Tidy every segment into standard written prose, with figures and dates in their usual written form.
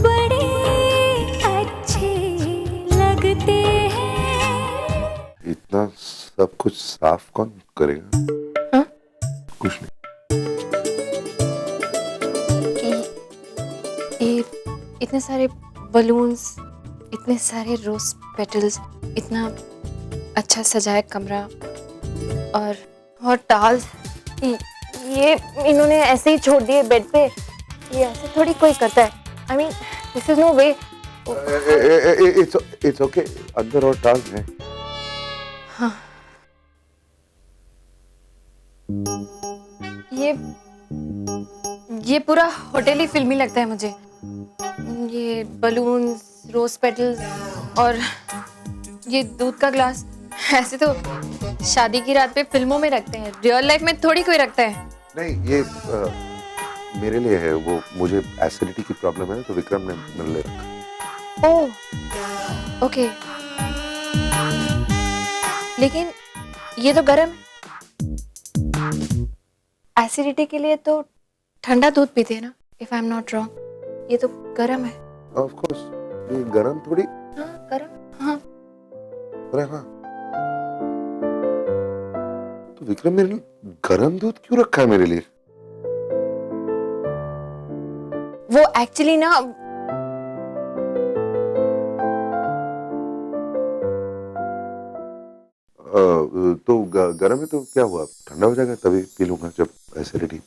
बड़े अच्छे लगते हैं। इतना सब कुछ साफ कौन करेगा? हाँ? कुछ नहीं। ये इतने सारे बलून्स, इतने सारे रोज पेटल्स, इतना अच्छा सजाया कमरा और टाल्स, ये इन्होंने ऐसे ही छोड़ दिए बेड पे। ये ऐसे थोड़ी कोई करता है। I mean this is no way. It's okay, अंदर और टाल्स हैं। हाँ, ये पूरा होटल ही फिल्मी लगता है मुझे। ये बलून्स, रोज पेटल्स और ये दूध का ग्लास, ऐसे तो शादी की रात पे फिल्मों में रखते हैं, रियल लाइफ में थोड़ी कोई रखता है। नहीं, ये मेरे लिए है। वो मुझे एसिडिटी की प्रॉब्लम है तो विक्रम ने मेरे लिए रखा। ओह ओके, लेकिन ये तो गर्म है। एसिडिटी के लिए तो ठंडा दूध पीते हैं ना, if I am not wrong. ये तो गर्म है। ऑफ कोर्स, ये गरम थोड़ी। हाँ गर्म, हाँ। अरे हाँ, तो विक्रम मेरे लिए गरम दूध क्यों रखा है मेरे लिए? वो एक्चुअली ना, तो गरम है तो क्या हुआ, ठंडा हो जाएगा तभी पी लूंगा जब एसिडिटी।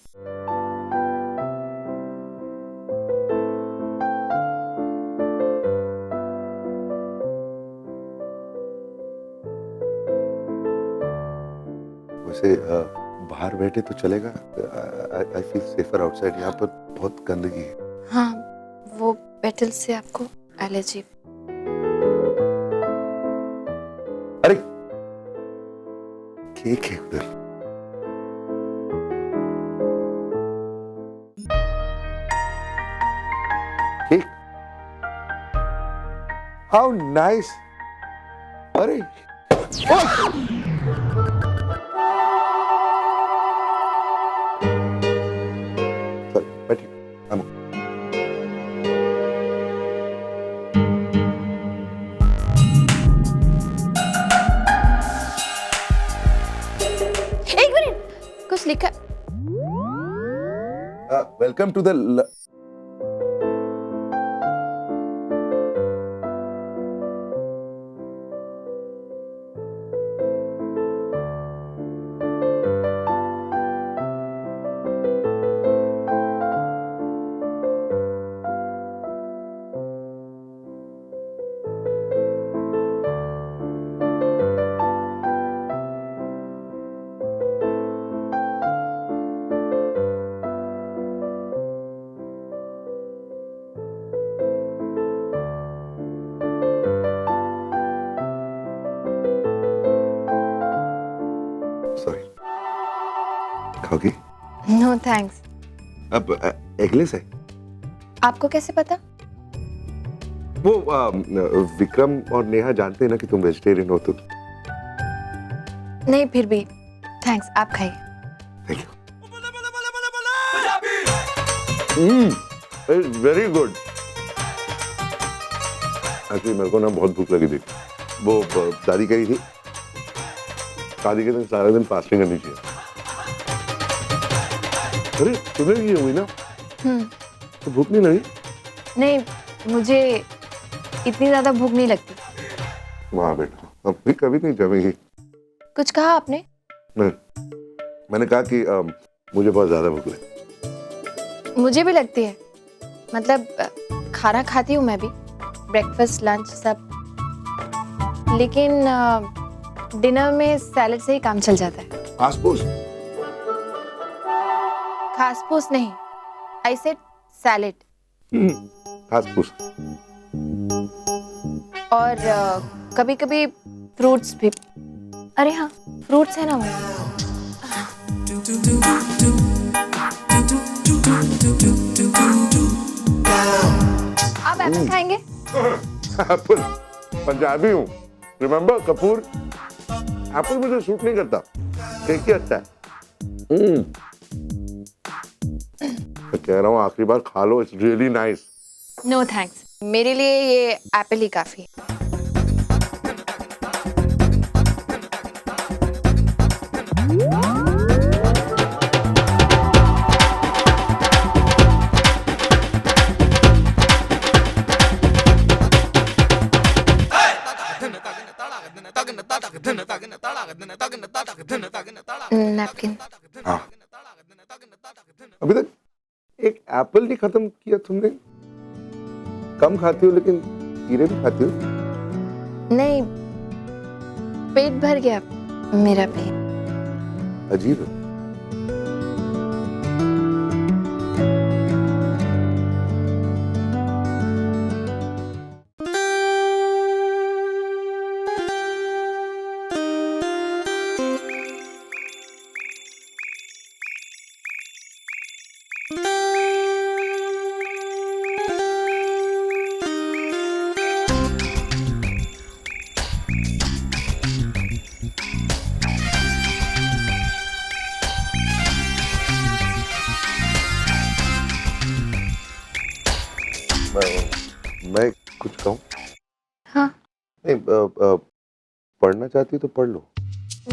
वैसे बाहर बैठे तो चलेगा? I feel safer outside. यहाँ पर बहुत गंदगी है। हाँ, वो पेटल्स से आपको एलर्जी। अरे केक है उधर। Cake, how nice. अरे बैठिए। एक मिनट, कुछ लिखा। वेलकम टू द सॉरी, खाओगी? No thanks. अब एगलेस है। आपको कैसे पता? वो विक्रम और नेहा जानते हैं ना कि तुम वेजिटेरियन हो तो। नहीं, फिर भी थैंक्स, आप खाइए। Thank you. Very good. Actually मेरे को ना बहुत भूख लगी थी। वो दादी कही थी शादी के दिन सारा दिन फास्टिंग करनी चाहिए। अरे तुम्हें ये हुई ना, तो भूख नहीं लगी? नहीं, मुझे इतनी ज्यादा भूख नहीं लगती। वाह बेटा, अब भी कभी नहीं जमेगी। कुछ कहा आपने? नहीं, मैंने कहा कि मुझे बहुत ज्यादा भूख लगी। मुझे भी लगती है। मतलब खाना खाती हूँ मैं भी, ब्रेकफास्ट लंच सब, लेकिन डिनर में सैलेड से ही काम चल जाता है। घास-फूस? घास-फूस नहीं, आई सेड सैलेड। घास-फूस। और कभी-कभी फ्रूट्स भी। अरे हाँ, फ्रूट्स है ना वो। आप एप्पल खाएंगे? एप्पल? पंजाबी हूँ, रिमेम्बर कपूर। एप्पल मुझे सूट नहीं करता, केक ही अच्छा है। मैं कह रहा हूँ आखिरी बार खा लो, it's really nice. No thanks, मेरे लिए ये एप्पल ही काफी है। नैपकिन। हाँ, अभी तक एक एप्पल नहीं खत्म किया तुमने। कम खाती हो लेकिन कीड़े भी खाती हो। नहीं, पेट भर गया मेरा पेट। अजीब है। मैं कुछ कहूँ? हाँ। नहीं, पढ़ना चाहती हो तो पढ़ लो।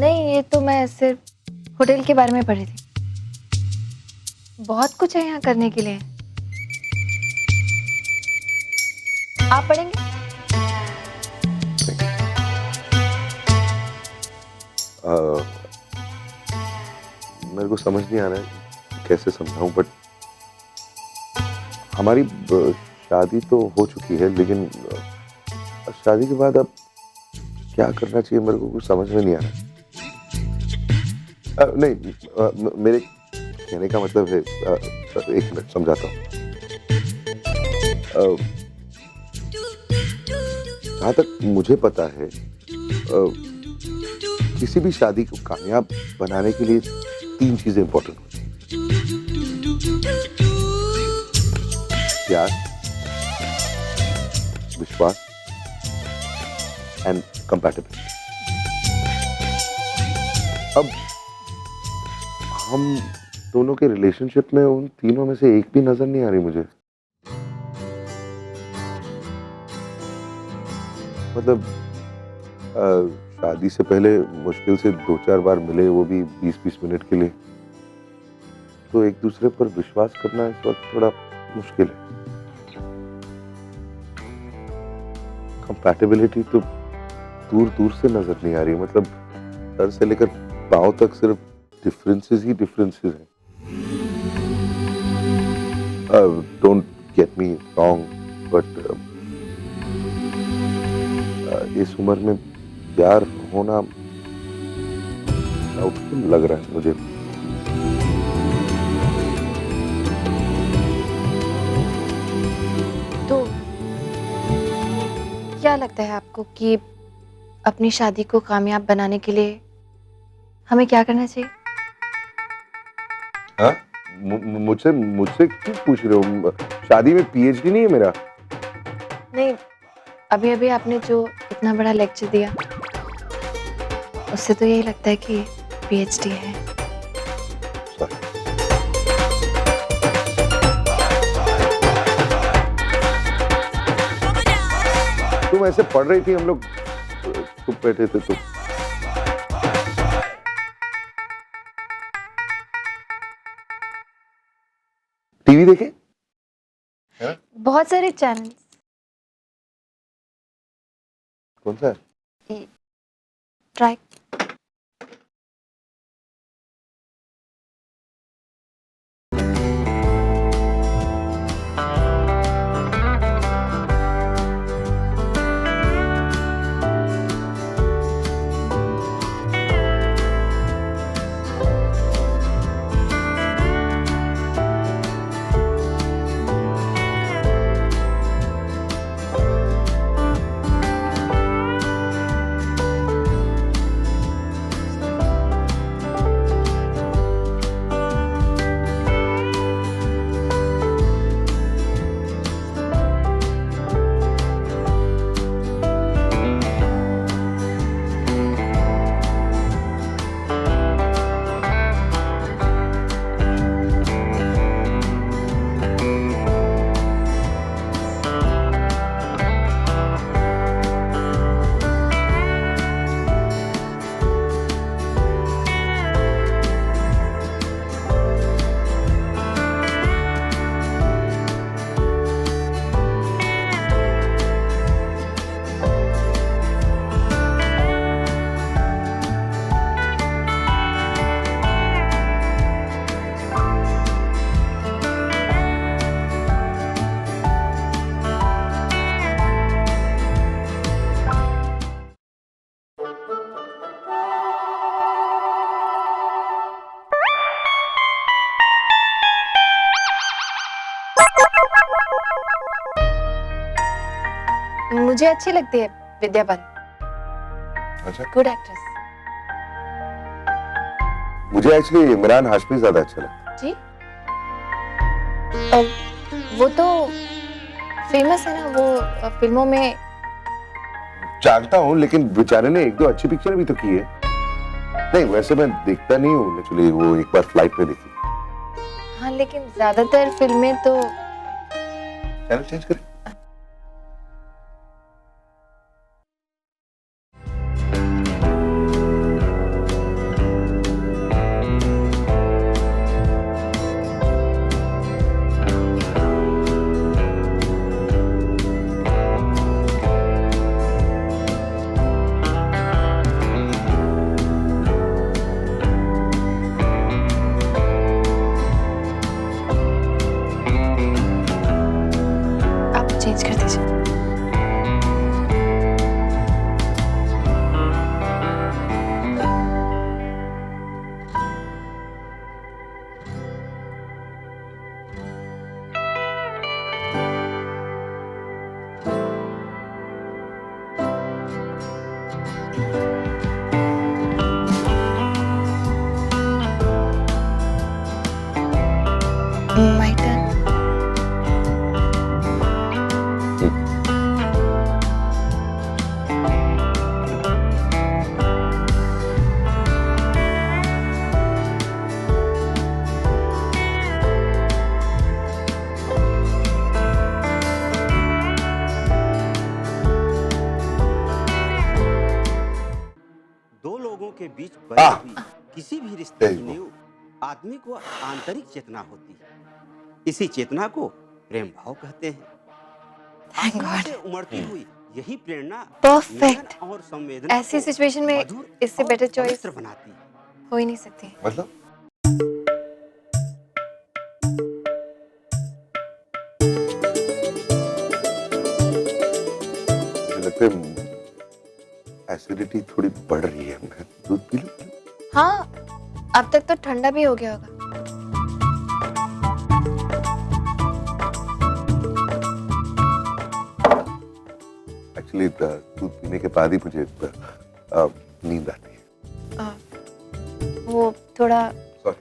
नहीं, ये तो मैं सिर्फ होटल के बारे में पढ़ी थी। बहुत कुछ है यहाँ करने के लिए। आप पढ़ेंगे? मेरे को समझ नहीं आ रहा है कैसे समझाऊं, बट हमारी शादी तो हो चुकी है, लेकिन शादी के बाद अब क्या करना चाहिए मेरे को कुछ समझ में नहीं आ रहा। नहीं, मेरे कहने का मतलब है, एक मिनट समझाता हूँ। जहाँ तक मुझे पता है, किसी भी शादी को कामयाब बनाने के लिए 3 चीजें इंपॉर्टेंट होती हैं: प्यार, विश्वास एंड कंपैटिबिलिटी। अब हम दोनों के रिलेशनशिप में उन तीनों में से एक भी नजर नहीं आ रही मुझे। मतलब शादी से पहले मुश्किल से 2-4 बार मिले, वो भी 20-20 मिनट के लिए। तो एक दूसरे पर विश्वास करना इस वक्त थोड़ा मुश्किल है। कंपैटिबिलिटी तो दूर दूर से नजर नहीं आ रही। मतलब सर से लेकर पांव तक सिर्फ डिफरेंसेस ही डिफरेंसेस हैं। Don't get me wrong, but इस उम्र में प्यार होना डाउटफुल लग रहा है मुझे। तो क्या लगता है आपको कि अपनी शादी को कामयाब बनाने के लिए हमें क्या करना चाहिए? हाँ? मुझसे मुझसे क्यों पूछ रहे हो? शादी में पीएचडी नहीं है मेरा। नहीं, अभी अभी आपने जो इतना बड़ा लेक्चर दिया, उससे तो यही लगता है कि पीएचडी है। Sorry. तुम ऐसे पढ़ रही थी, हम लोग चुप बैठे थे तो। टीवी देखे? बहुत सारे चैनल। कौन सा है? ट्राई। मुझे अच्छी लगती है विद्या बालन, अच्छा, गुड एक्ट्रेस। मुझे एक्चुअली इमरान हाशमी ज्यादा अच्छा लगता जी, वो तो फेमस है ना, वो फिल्मों में। है। जानता हूँ, लेकिन बेचारे ने एक दो अच्छी पिक्चर भी तो की है। नहीं, वैसे मैं देखता नहीं हूँ एक्चुअली, वो एक बार फ्लाइट में देखी। हाँ, लेकिन ज्यादातर फिल्में तो। चैनल चेंज करें। आप चेंज कर दीजिए। My turn. दो लोगों के बीच बनी आह! हुई किसी भी रिश्ते की There you go. नींव आदमी को आंतरिक चेतना होती है। इसी चेतना को प्रेम भाव कहते हैं। Thank आत्मा God. से उमड़ती हुई यही प्रेरणा Perfect. नयन और संवेदना ऐसी को सिचुएशन में मधुर इससे और बेटर चॉइस पवित्र बनाती है। हो ही नहीं सकती। मतलब मुझे लगता है एसिडिटी थोड़ी बढ़ रही है। मैं दूध पी लूं? हाँ, अब तक तो ठंडा भी हो गया होगा। एक्चुअली दूध पीने के बाद ही मुझे नींद आती है। वो थोड़ा सॉरी।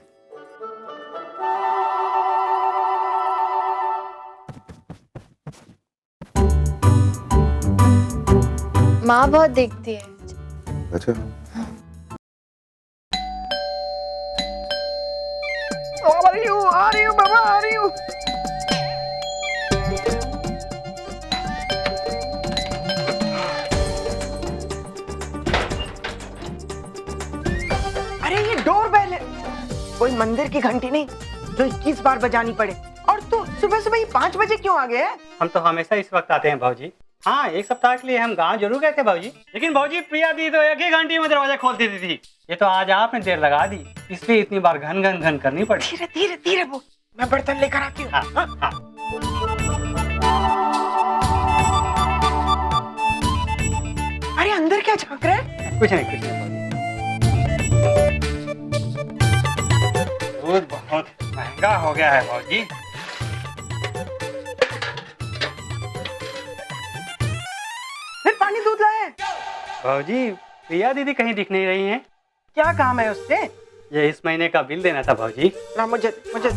माँ बहुत देखती है। अच्छा, आ रही हूँ बाबा, आ रही हूँ। अरे ये डोरबेल है, कोई मंदिर की घंटी नहीं जो 21 बार बजानी पड़े। और तू सुबह सुबह ही 5 बजे क्यों आ गया? हम तो हमेशा इस वक्त आते हैं भाजी। हाँ, एक सप्ताह के लिए हम गांव जरूर गए थे भाजी, लेकिन भाजी प्रिया दी तो एक ही घंटे में दरवाजा खोल देती थी। ये तो आज आपने देर लगा दी, इसलिए इतनी बार घन घन घन करनी पड़ी। धीरे धीरे धीरे बोल, मैं बर्तन लेकर आती हूँ। हाँ, हाँ। अरे अंदर क्या झांक रहा है? कुछ नहीं भाजी। दूध बहुत महंगा हो गया है भाजी। फिर पानी दूध लाए? भाजी, प्रिया दीदी कहीं दिख नहीं रही हैं। क्या काम है उससे? ये इस महीने का बिल देना था भाजी। ना मुझे मुझे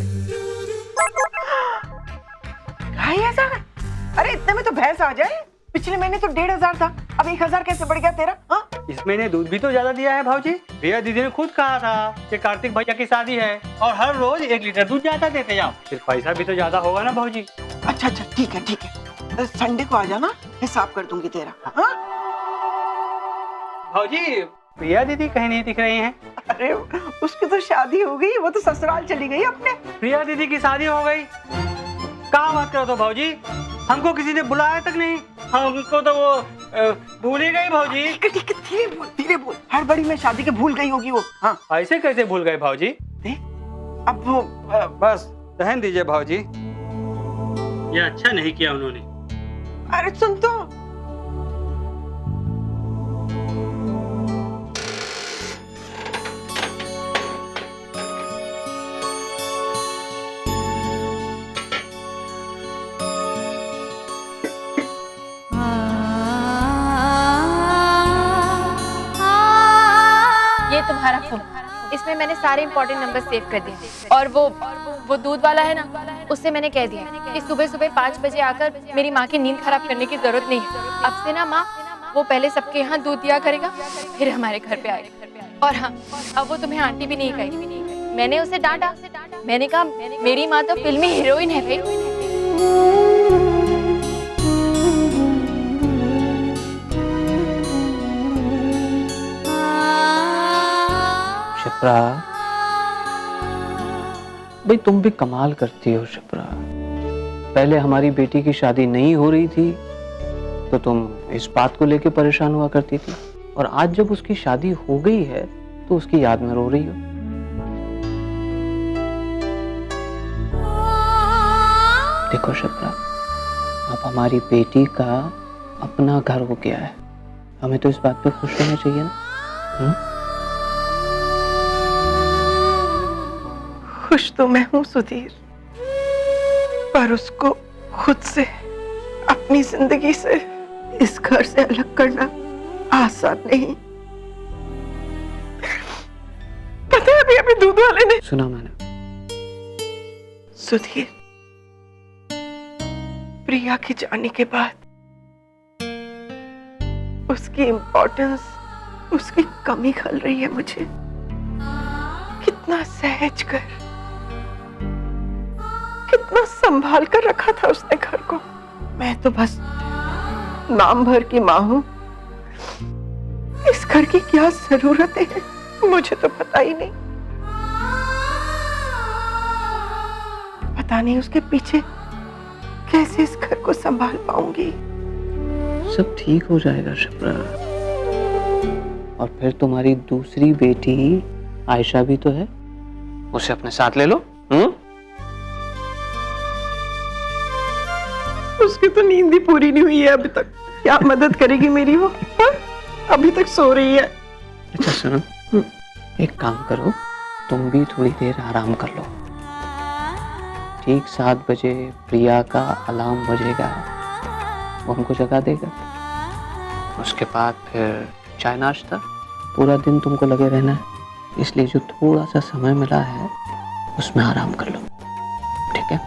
ढाई हजार? अरे इतने में तो भैंस आ जाए। पिछले महीने तो 1500 था, अब 1000 कैसे बढ़ गया तेरा? हाँ, इस महीने दूध भी तो ज्यादा दिया है भाजी। प्रिया दीदी ने खुद कहा था कि कार्तिक भैया की शादी है और हर रोज 1 लीटर दूध ज्यादा देते जाओ, फिर पैसा भी तो ज्यादा होगा ना भाजी। अच्छा अच्छा, ठीक है ठीक है, संडे को आ जाना, हिसाब कर दूंगी तेरा। हाँ? भाजी, प्रिया दीदी कहीं नहीं दिख रही हैं। अरे उसकी तो शादी हो गई, वो तो ससुराल चली गई अपने। प्रिया दीदी की शादी हो गई? कहाँ बात करो तो भाजी, हमको किसी ने बुलाया तक नहीं, हमको तो वो भूल ही गई भाजी। ठीक है ठीक है, धीरे बोल, हर बड़ी में शादी के भूल गई होगी वो। हाँ, ऐसे कैसे भूल गए भाजी? अब वो बस रहने दीजिए भाजी, ये अच्छा नहीं किया उन्होंने। अरे सुन तो, इसमें मैंने सारे इंपॉर्टेंट नंबर सेव कर दिए और वो दूध वाला है ना, उससे मैंने कह दिया कि सुबह सुबह 5 बजे आकर मेरी माँ की नींद खराब करने की जरूरत नहीं है। अब से ना माँ वो पहले सबके यहाँ दूध दिया करेगा, फिर हमारे घर पे आएगा। और हाँ, अब वो तुम्हें आंटी भी नहीं कहेगी। मैंने उसे डांटा, मैंने कहा मेरी माँ तो फिल्मी हीरोइन है भाई। शिप्रा, भाई तुम भी कमाल करती हो शिप्रा। पहले हमारी बेटी की शादी नहीं हो रही थी तो तुम इस बात को लेके परेशान हुआ करती थी, और आज जब उसकी शादी हो गई है तो उसकी याद में रो रही हो। देखो शिप्रा, अब हमारी बेटी का अपना घर हो गया है, हमें तो इस बात पे खुश रहना चाहिए ना। खुश तो मैं हूँ सुधीर, पर उसको खुद से, अपनी जिंदगी से, इस घर से अलग करना आसान नहीं। पता है अभी अभी दूध वाले ने सुना मैंने। सुधीर, प्रिया के जाने के बाद उसकी इम्पोर्टेंस, उसकी कमी खल रही है मुझे। कितना सहज कर, कितना संभाल कर रखा था उसने घर को। मैं तो बस नाम भर की माँ हूं। इस घर की क्या जरूरतें हैं मुझे तो पता ही नहीं। पता नहीं उसके पीछे कैसे इस घर को संभाल पाऊंगी। सब ठीक हो जाएगा शिप्रा, और फिर तुम्हारी दूसरी बेटी आयशा भी तो है, उसे अपने साथ ले लो। उसकी तो नींद ही पूरी नहीं हुई है अभी तक, क्या मदद करेगी मेरी वो? हा? अभी तक सो रही है। अच्छा सुनो, एक काम करो, तुम भी थोड़ी देर आराम कर लो। ठीक 7 बजे प्रिया का अलार्म बजेगा, वो हमको जगा देगा। उसके बाद फिर चाय नाश्ता, पूरा दिन तुमको लगे रहना है, इसलिए जो थोड़ा सा समय मिला है उसमें आराम कर लो, ठीक है?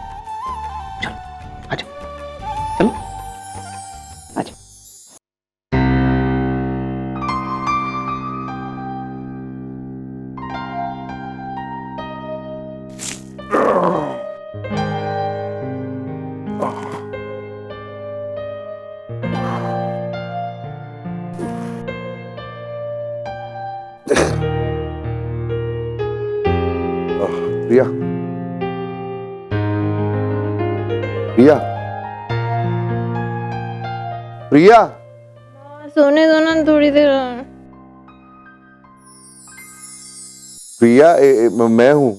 चलो आजा, चलो आजा। प्रिया, प्रिया, प्रिया, सोने दो ना थोड़ी देर। प्रिया, मैं हूं।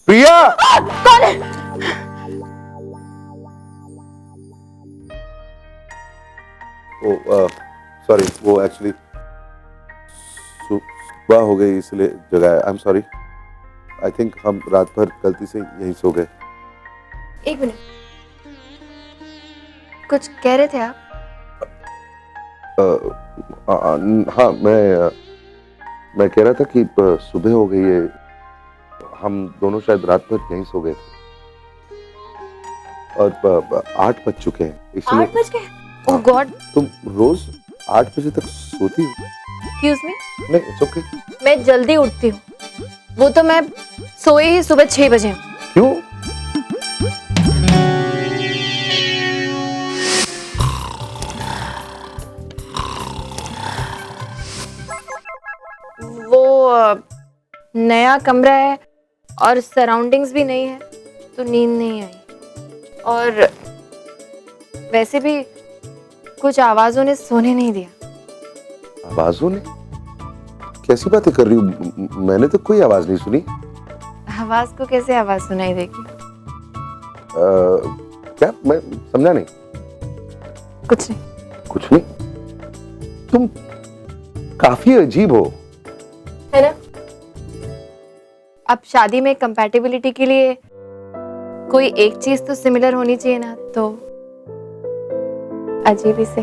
प्रिया, कौन है? ओ सॉरी, वो एक्चुअली सुबह हो गई इसलिए जगाया। आई एम सॉरी। आई थिंक हम रात भर गलती से यहीं सो गए। एक मिनट, कुछ कह रहे थे आप? हाँ, मैं कह रहा था कि सुबह हो गई है, हम दोनों शायद रात भर यहीं सो गए थे, और 8 बज चुके हैं इसलिए। 8 बज गए? ओह गॉड। तुम रोज 8 बजे तक सोती हो? Excuse me? नहीं, इट्स ओके। मैं जल्दी उठती हूँ, वो तो मैं सोई ही सुबह 6 बजे हूँ। क्यों? वो नया कमरा है और सराउंडिंग्स भी नहीं है, तो नींद नहीं आई। और वैसे भी कुछ आवाजों ने सोने नहीं दिया। आवाजों ने? कैसी बातें कर रही हूँ? मैंने तो कोई आवाज नहीं सुनी। आवाज को कैसे आवाज सुनाई देगी? क्या? मैं समझा नहीं। कुछ नहीं। कुछ नहीं? तुम काफी अजीब हो, है ना? अब शादी में कंपैटिबिलिटी के लिए कोई एक चीज तो सिमिलर होनी चाहिए ना, तो अजीब ही से।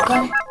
कौन है?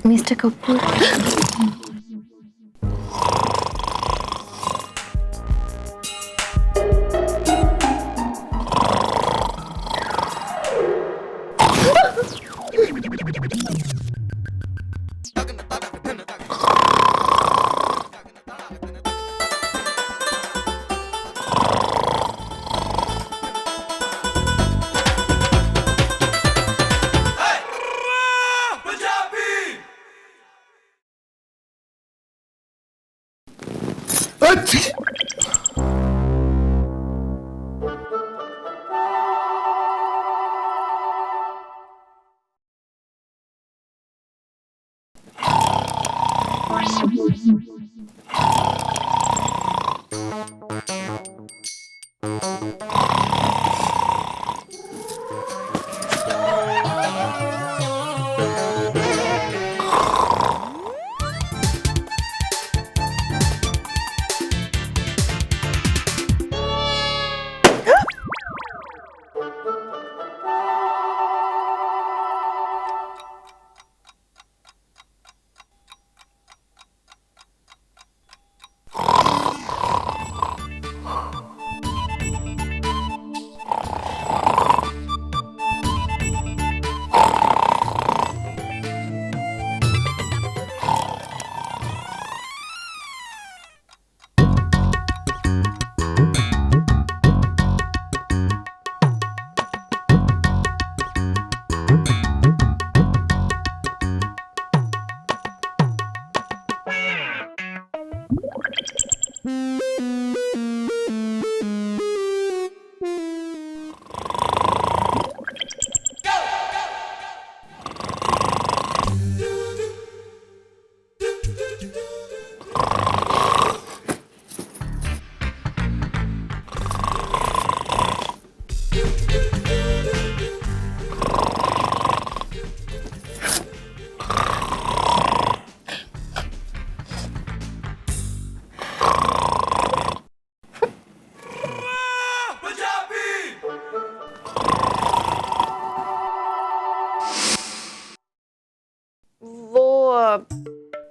मिस्टर कपूर,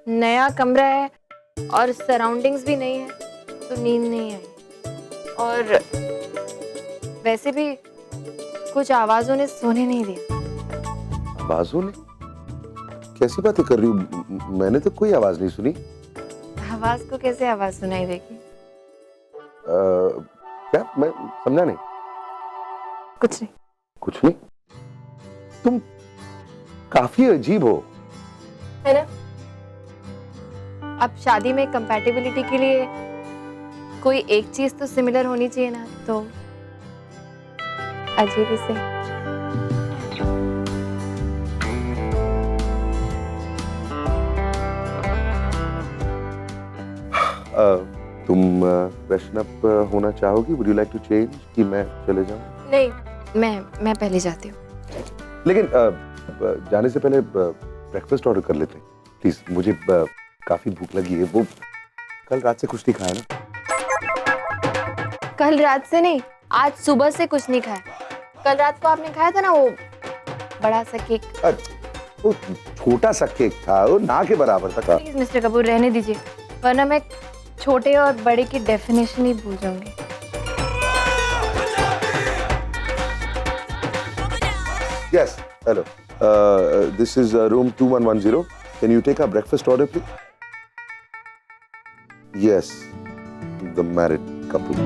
नया कमरा है और सराउंडिंग्स भी नहीं है तो नींद नहीं आई, और वैसे भी कुछ आवाजों ने सोने नहीं दिया। आवाजों ने? कैसी बातें कर रही हूँ? मैंने तो कोई आवाज नहीं सुनी। आवाज को कैसे आवाज सुनाई देगी? क्या? मैं समझा नहीं। कुछ नहीं। कुछ नहीं? तुम काफी अजीब हो, है ना? अब शादी में कंपैटिबिलिटी के लिए कोई एक चीज तो सिमिलर होनी चाहिए ना, तो अजीब ही से। तुम फ्रेशन अप होना चाहोगी? Would you like to change कि मैं चले जाऊं? नहीं, मैं पहले जाती हूँ। लेकिन जाने से पहले ब्रेकफास्ट ऑर्डर कर लेते हैं प्लीज। मुझे काफी भूख लगी है। वो कल रात से कुछ नहीं खाया ना। कल रात से नहीं, आज सुबह से कुछ नहीं खाया। कल रात को आपने खाया था ना वो बड़ा सा केक। वो छोटा सा केक था, वो ना के बराबर था। प्लीज मिस्टर कपूर रहने दीजिए, वरना मैं छोटे और बड़े की डेफिनेशन ही भूल जाऊंगी। Yes, hello. This is room 2110. Can you take our breakfast order, please? Yes, the married couple.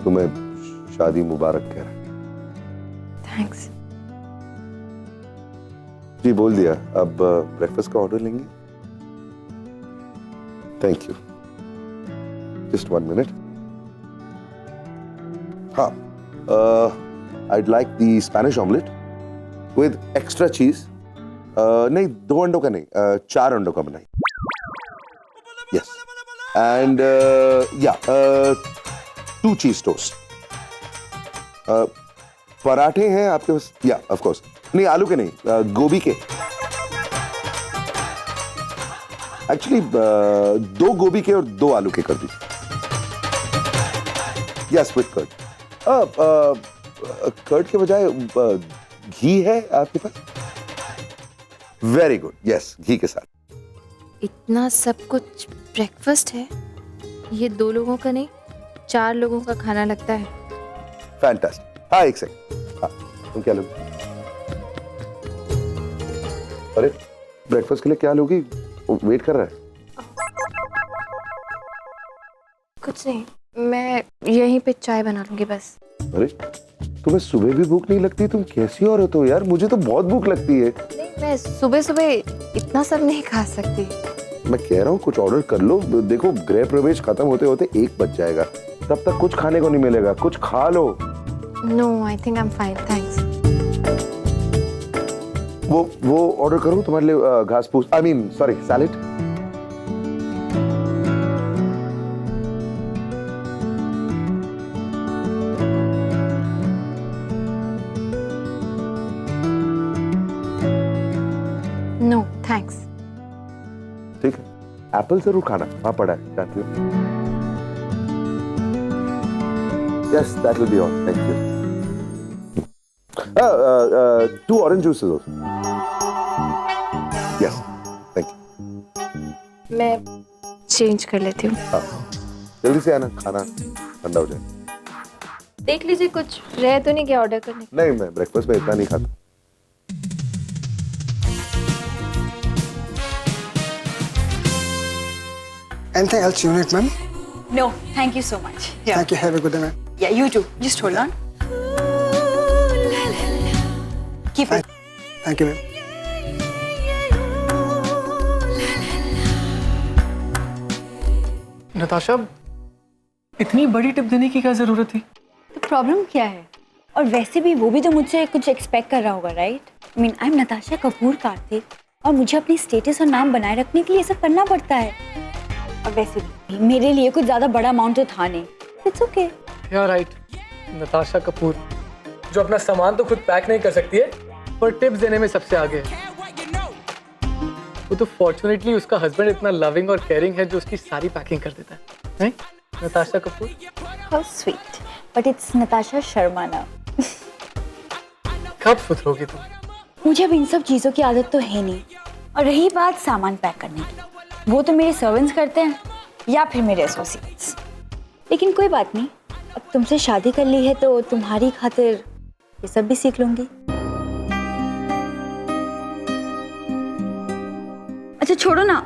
तुम्हें शादी मुबारक कह रहा है। थैंक्स। जी बोल दिया, अब ब्रेकफास्ट का ऑर्डर लेंगे। Thank you. Just 1 minute. हाँ, I'd like the Spanish omelette with extra cheese. नहीं, 2 अंडों का नहीं, 4 अंडों का बनाइए। Yes. And yeah, 2 cheese toast. पराठे हैं आपके पास? या ऑफ कोर्स। नहीं, आलू के नहीं, गोभी के। एक्चुअली 2 गोभी के और 2 आलू के कर दीजिए। Yes, with curd. कर्ड के बजाय घी है आपके पास? वेरी गुड, यस, घी के साथ। इतना सब कुछ ब्रेकफास्ट है? ये 2 लोगों का नहीं, 4 लोगों का खाना लगता है। फैंटास्टिक। हाँ, एक सेकंड। हाँ, तुम क्या लोगे? अरे, ब्रेकफास्ट के लिए क्या लोगी? वेट कर रहा है। कुछ नहीं, मैं यहीं पे चाय बना लूंगी बस। अरे, तुम्हें सुबह भी भूख नहीं लगती? तुम कैसी औरत हो यार? मुझे तो बहुत भूख लगती है। नहीं, मैं सुबह सुबह इतना सब नहीं खा सकती। मैं कह रहा हूँ कुछ ऑर्डर कर लो। देखो, गृह प्रवेश खत्म होते होते 1 बज जाएगा, तब तक कुछ खाने को नहीं मिलेगा। कुछ खा लो। No, I think I am fine, thanks. वो ऑर्डर करूँ तुम्हारे लिए? घास फूस, I mean sorry, salad. No thanks. ठीक है, एप्पल जरूर खाना, वहां पड़ा है, जानती हो। Yes, that will be all, thank you. 2 orange juices also. Yes, thank you. मैं चेंज कर लेती हूँ। हाँ, जल्दी से आना, खाना ठंडा हो जाए। देख लीजिए कुछ रह तो नहीं क्या ऑर्डर करने। नहीं, मैं ब्रेकफास्ट में इतना नहीं खाता। Anything else you need, ma'am? No, thank you so much. Yeah. Thank you. Have a good day, ma'am. Yeah, you too. Just hold on. Keep it. Thank you, ma'am. Natasha, इतनी बड़ी tip देने की क्या जरूरत थी? तो प्रॉब्लम क्या है? और वैसे भी वो भी तो मुझसे कुछ एक्सपेक्ट कर रहा होगा, right? I mean, I am Natasha Kapoor Kartik, और मुझे अपनी स्टेटस और नाम बनाए रखने के लिए ये सब करना पड़ता है। और वैसे भी मेरे लिए कुछ ज्यादा बड़ा अमाउंट तो था नहीं। It's okay. या राइट, नताशा कपूर जो अपना सामान तो खुद पैक नहीं कर सकती है, पर टिप्स देने में सबसे आगे है। वो तो फॉर्चुनेटली उसका हस्बैंड इतना लविंग और केयरिंग है जो उसकी सारी पैकिंग कर देता है, नहीं Natasha Kapoor? How sweet, but it's Natasha Sharma ना। कब सुधरोगी तुम? मुझे अब इन सब चीज़ों की आदत तो है नहीं। और रही बात सामान पैक करने की, वो तो मेरे सर्वेंट्स करते हैं या फिर मेरे एसोसिएट्स। लेकिन कोई बात नहीं, अब तुमसे शादी कर ली है तो तुम्हारी खातिर ये सब भी सीख लूंगी। अच्छा छोड़ो ना,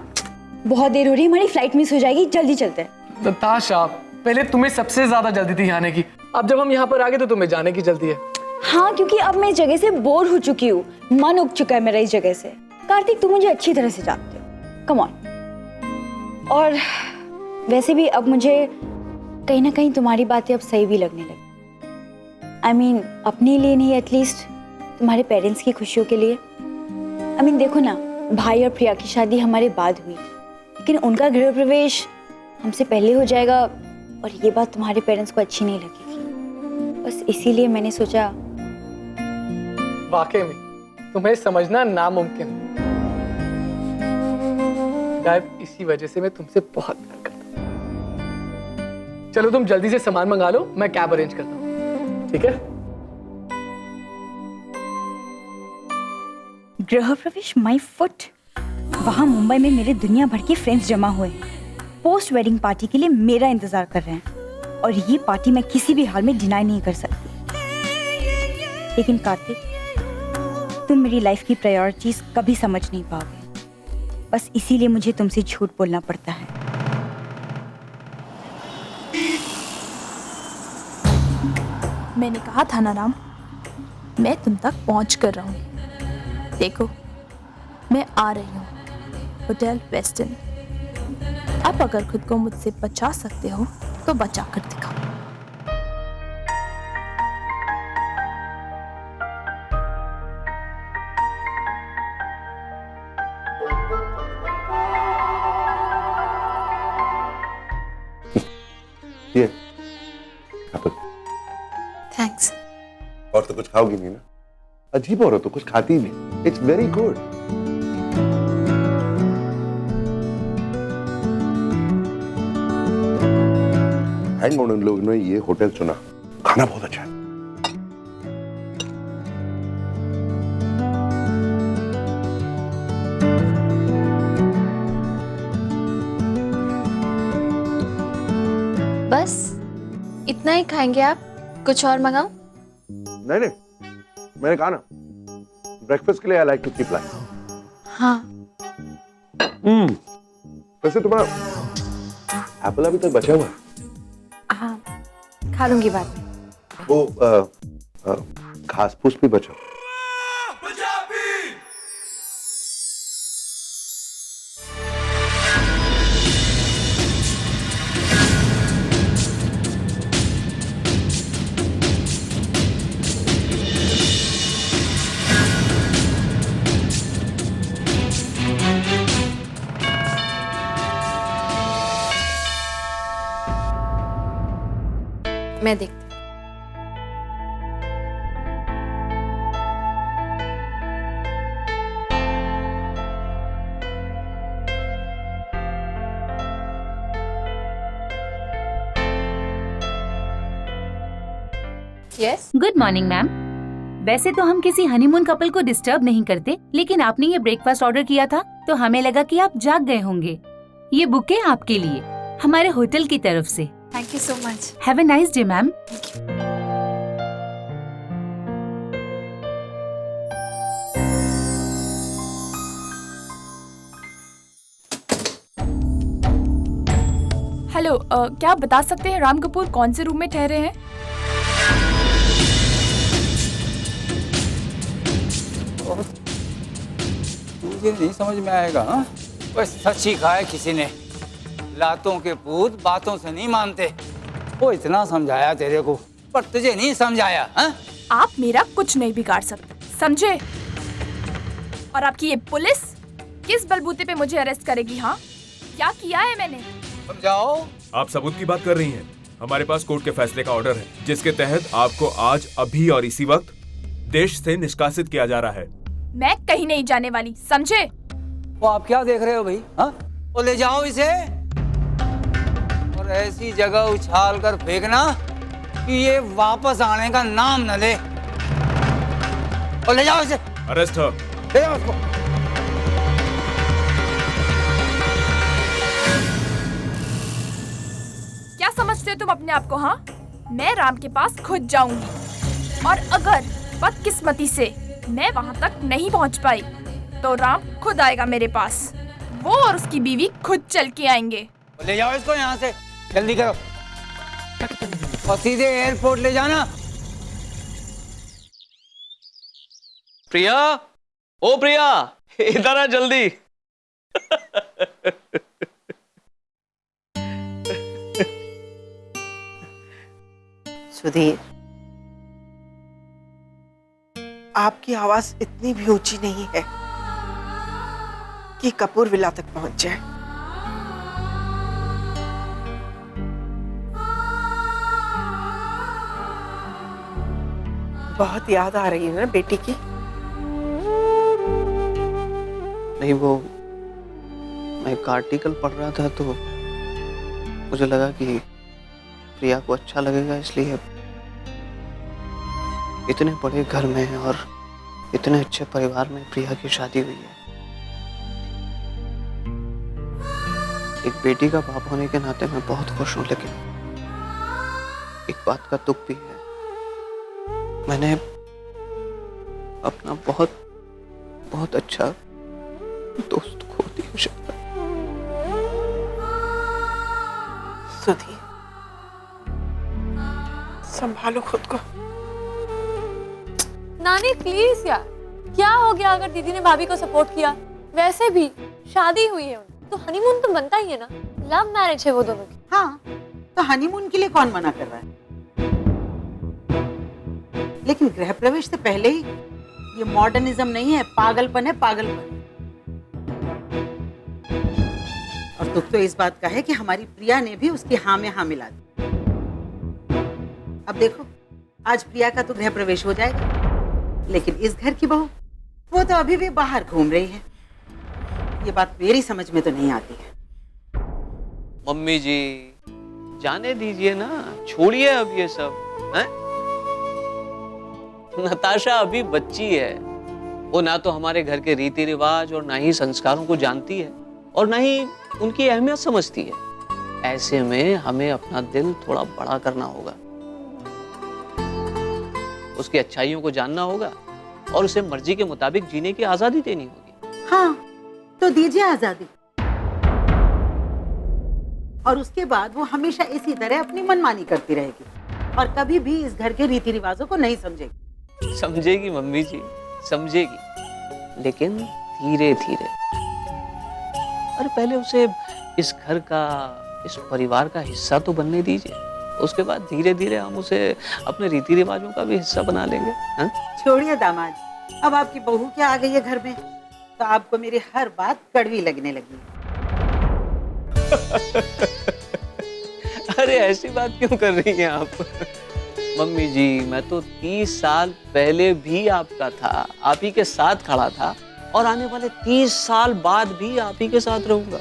बहुत देर हो रही है, हमारी फ्लाइट मिस हो जाएगी, जल्दी चलते हैं। नताशा, पहले तुम्हें सबसे ज्यादा जल्दी थी आने की, अब जब हम यहाँ पर आ गए तो तुम्हें जाने की जल्दी है। हाँ, क्योंकि अब मैं इस जगह से बोर हो चुकी हूँ, मन उग चुका है मेरा इस जगह से। कार्तिक, तुम मुझे अच्छी तरह से जानते हो, कम ऑन। और वैसे भी अब मुझे कहीं ना कहीं तुम्हारी बातें अब सही भी लगने लगी। आई मीन, अपने लिए नहीं, एटलीस्ट तुम्हारे पेरेंट्स की खुशियों के लिए। आई मीन देखो ना, भाई और प्रिया की शादी हमारे बाद हुई, लेकिन उनका गृह प्रवेश हमसे पहले हो जाएगा, और ये बात तुम्हारे पेरेंट्स को अच्छी नहीं लगेगी। बस इसीलिए मैंने सोचा। वाकई में तुम्हें समझना नामुमकिन है। गायब, इसी वजह से मैं तुमसे बहुत प्यार करता हूँ। चलो तुम जल्दी से सामान मंगा लो, मैं कैब अरेंज करता हूँ, ठीक है? गृह प्रवेश माय फुट। वहां मुंबई में मेरे दुनिया भर के फ्रेंड्स जमा हुए हैं, पोस्ट वेडिंग पार्टी के लिए मेरा इंतजार कर रहे हैं और ये पार्टी मैं किसी भी हाल में डिनाई नहीं कर सकती। लेकिन कार्तिक, तुम मेरी लाइफ की प्रायोरिटीज कभी समझ नहीं पाओगे, बस इसीलिए मुझे तुमसे झूठ बोलना पड़ता है। मैंने कहा था ना राम, मैं तुम तक पहुंच कर रहूंगी। देखो, मैं आ रही हूँ होटल वेस्टर्न। अब अगर खुद को मुझसे बचा सकते हो तो बचा कर दिखाओ। ये एप्पल। थैंक्स। और तो कुछ खाओगी नहीं ना? अजीब हो रहा, तो कुछ खाती ही नहीं। It's very good. Hang on, उन लोगों ने ये होटल चुना, खाना बहुत अच्छा है। बस इतना ही खाएंगे आप? कुछ और मंगाऊं? नहीं नहीं, मैंने कहा ना, ब्रेकफास्ट के लिए I like to keep light. हाँ। वैसे तुम्हारा एप्पल अभी तक बचा हुआ है? हाँ, खा लूंगी बाद में। वो घास फूस भी बचा। मैं देखती हूँ। Yes? Good morning ma'am. वैसे तो हम किसी हनीमून कपल को डिस्टर्ब नहीं करते, लेकिन आपने ये ब्रेकफास्ट ऑर्डर किया था तो हमें लगा कि आप जाग गए होंगे। ये बुके आपके लिए हमारे होटल की तरफ से। Thank you so much. Have a nice day ma'am. Hello, क्या आप बता सकते हैं राम कपूर कौन से रूम में ठहरे हैं? मुझे नहीं समझ में आएगा। हाँ, बस सच सीखा है किसी ने, लातों के पूत बातों से नहीं मानते। वो इतना समझाया तेरे को, पर तुझे नहीं समझाया। हाँ? आप मेरा कुछ नहीं बिगाड़ सकते, समझे? और आपकी ये पुलिस किस बलबूते पे मुझे अरेस्ट करेगी? हाँ, क्या किया है मैंने? समझाओ। आप सबूत की बात कर रही हैं। हमारे पास कोर्ट के फैसले का ऑर्डर है, जिसके तहत आपको आज, अभी और इसी वक्त देश से निष्कासित किया जा रहा है। मैं कहीं नहीं जाने वाली, समझे? वो आप क्या देख रहे हो भाई? हाँ? वो ले जाओ इसे और ऐसी जगह उछाल कर फेंकना कि ये वापस आने का नाम न ले। और ले जाओ इसे। अरेस्ट हो। ले जाओ उसको। क्या समझते हो तुम अपने आप को? हाँ, मैं राम के पास खुद जाऊंगी और अगर बदकिस्मती से मैं वहां तक नहीं पहुंच पाई तो राम खुद आएगा मेरे पास। वो और उसकी बीवी खुद चल के आएंगे। ले जाओ इसको यहाँ से, जल्दी करो और सीधे एयरपोर्ट ले जाना। प्रिया, ओ प्रिया, इधर आ जल्दी। सुधीर, आपकी आवाज इतनी भी ऊंची नहीं है कि कपूर विला तक पहुंच जाए। बहुत याद आ रही है ना बेटी की? नहीं, वो मैं एक आर्टिकल पढ़ रहा था तो मुझे लगा कि प्रिया को अच्छा लगेगा, इसलिए इतने बड़े घर में और इतने अच्छे परिवार में प्रिया की शादी हुई है। एक बेटी का बाप होने के नाते मैं बहुत खुश हूं, लेकिन एक बात का दुख भी है। मैंने अपना बहुत बहुत अच्छा दोस्त खो दिया शिप्रा। सुधी, संभालो खुद को। नानी प्लीज यार, क्या हो गया अगर दीदी ने भाभी को सपोर्ट किया? वैसे भी शादी हुई है तो हनीमून तो बनता ही है ना। लव मैरिज है वो दोनों की। हाँ, तो हनीमून के लिए कौन मना कर रहा है? लेकिन गृह प्रवेश से पहले ही ये मॉडर्निज्म नहीं है, पागलपन है, पागलपन। और दुख तो इस बात का है कि हमारी प्रिया ने भी उसकी हाँ में हाँ मिला दी। अब देखो, आज प्रिया का तो गृह प्रवेश हो जाएगा, लेकिन इस घर की बहू वो तो अभी भी बाहर घूम रही है। ये बात मेरी समझ में तो नहीं आती है। मम्मी जी जाने दीजिए ना, छोड़िए अब ये सब हैं? नताशा अभी बच्ची है, वो ना तो हमारे घर के रीति रिवाज और ना ही संस्कारों को जानती है और ना ही उनकी अहमियत समझती है। ऐसे में हमें अपना दिल थोड़ा बड़ा करना होगा, उसकी अच्छाइयों को जानना होगा और उसे मर्जी के मुताबिक जीने की आजादी देनी होगी। हाँ, तो दीजिए आजादी। और उसके बाद वो हमेशा इसी तरह अपनी मनमानी करती रहेगी और कभी भी इस घर के रीति रिवाजों को नहीं समझेगी। समझेगी मम्मी जी, समझेगी, लेकिन धीरे धीरे। अरे पहले उसे इस घर का, इस परिवार का हिस्सा तो बनने दीजिए, उसके बाद धीरे धीरे हम उसे अपने रीति रिवाजों का भी हिस्सा बना लेंगे। हाँ? छोड़िए दामाद, अब आपकी बहू क्या आ गई है घर में, तो आपको मेरी हर बात कड़वी लगने लगी। अरे ऐसी बात क्यों कर रही हैं आप? मम्मी जी, मैं तो 30 साल पहले भी आपका था, आप ही के साथ खड़ा था और आने वाले 30 साल बाद भी आप ही के साथ रहूंगा।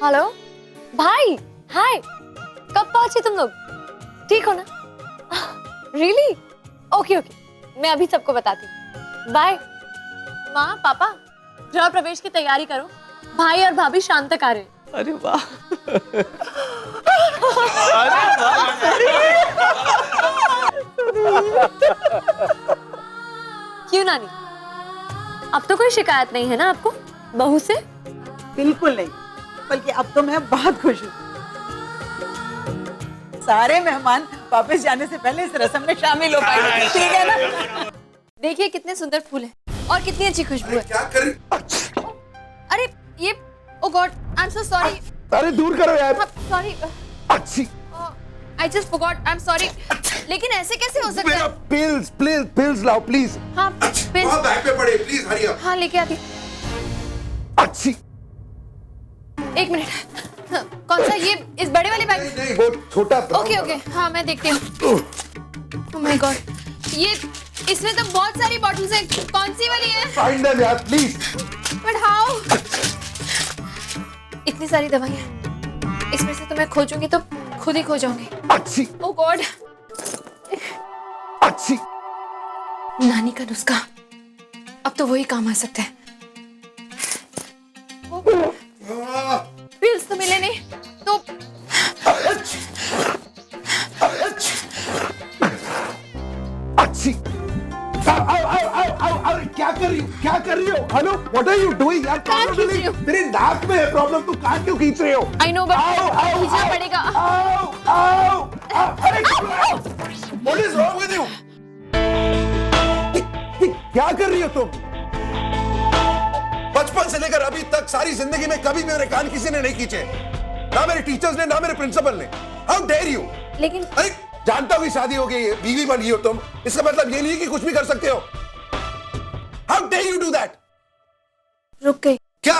हेलो भाई, हाय, कब पहुंचे तुम लोग? ठीक हो ना? रियली? ओके ओके, मैं अभी सबको बताती हूँ। बाय। माँ पापा, गृह प्रवेश की तैयारी करो, भाई और भाभी शाम तक आ रहे हैं। अरे वाह, क्यों नानी, अब तो कोई शिकायत नहीं है ना आपको बहू से? बिल्कुल नहीं, बल्कि अब तो मैं बहुत खुश हूँ। सारे मेहमान वापस जाने से पहले इस रस्म में शामिल हो पाएंगे, ठीक है ना? देखिए कितने सुंदर फूल हैं और कितनी अच्छी खुशबू है। क्या कर रही? अरे ये, oh God, I am so sorry. अरे दूर करो यार। सॉरी। अच्छी। I just forgot, I am sorry. लेकिन ऐसे कैसे हो सकता है? पिल्स प्लीज, पिल्स लाओ प्लीज। हाँ पिल्स। वहाँ बैग पे पड़े, प्लीज हरी अप। हाँ लेके आती। अच्छी। एक मिनट, कौन सा? ये इस बड़े वाले बैग? नहीं, वो छोटा। ओके ओके, हाँ मैं देखती हूँ। ओह माय गॉड, ये इसमें तो बहुत सारी बॉटल्स हैं, कौन सी वाली है? फाइंड देम यार प्लीज। But how? इतनी सारी दवाइयाँ, इसमें से तो मैं खोजूंगी तो खुद ही खो जाऊंगी। अच्छी। ओह गॉड। अच्छी। नानी का नुस्खा, अब तो वही काम आ सकता है। पिल्स तो मिले नहीं तो अच्छी। क्या कर रही हो? क्या कर रही हो? Hello, what are you doing यार? कान खींच रही हूँ। तेरे नाक में है प्रॉब्लम, तू कान क्यों खींच रही हो? आई नो बट खींचना पड़ेगा। अरे what is wrong with you? क्या कर रही हो तुम? बचपन से लेकर अभी तक सारी जिंदगी में कभी मेरे कान किसी ने नहीं खींचे, ना मेरे टीचर्स ने, ना मेरे प्रिंसिपल ने। How dare you? लेकिन अरे जानता हूँ कि शादी हो गई है, बीवी बन गई हो तुम, इसका मतलब ये नहीं कि कुछ भी कर सकते हो। How dare you do that? रुक गई। क्या?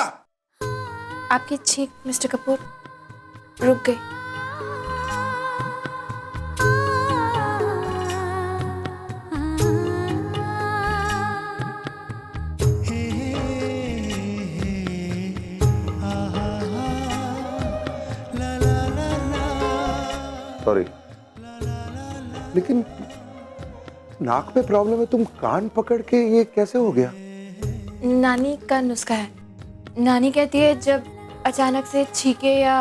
आपकी छींक मिस्टर कपूर रुक गई। सॉरी, लेकिन नाक में प्रॉब्लम है, तुम कान पकड़ के ये कैसे हो गया? नानी का नुस्खा है। नानी कहती है जब अचानक से छींके या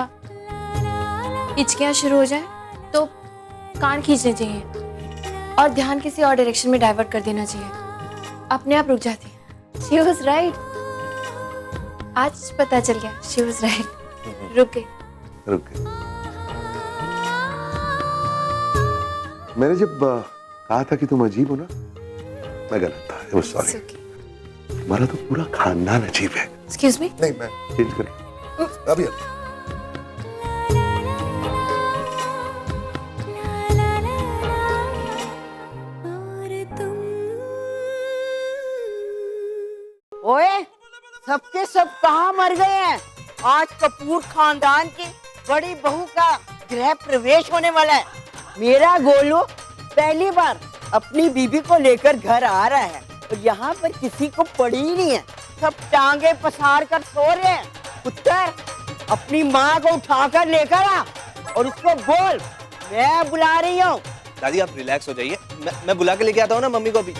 हिचकियाँ शुरू हो जाए तो कान खींचने चाहिए और ध्यान किसी और डायरेक्शन में डाइवर्ट कर देना चाहिए, अपने आप रुक जाती है। She was right. आज पता चल गया, she was right. रुक गई। मैंने जब कहा था कि तुम अजीब हो ना, मैं गलत था। सॉरी। तुम्हारा तो पूरा खानदान अजीब है। Excuse me? नहीं, मैं चेंज कर अभी ओए, सबके सब कहाँ मर गए हैं? आज कपूर खानदान की बड़ी बहू का गृह प्रवेश होने वाला है। मेरा गोलू पहली बार अपनी बीबी को लेकर घर आ रहा है और यहाँ पर किसी को पड़ी ही नहीं है। सब टांगे पसार कर सो रहे हैं। पुत्र, अपनी माँ को उठाकर लेकर आ और उसको बोल मैं बुला रही हूँ। दादी आप रिलैक्स हो जाइए, मैं बुला के लेके आता हूँ ना मम्मी को अभी।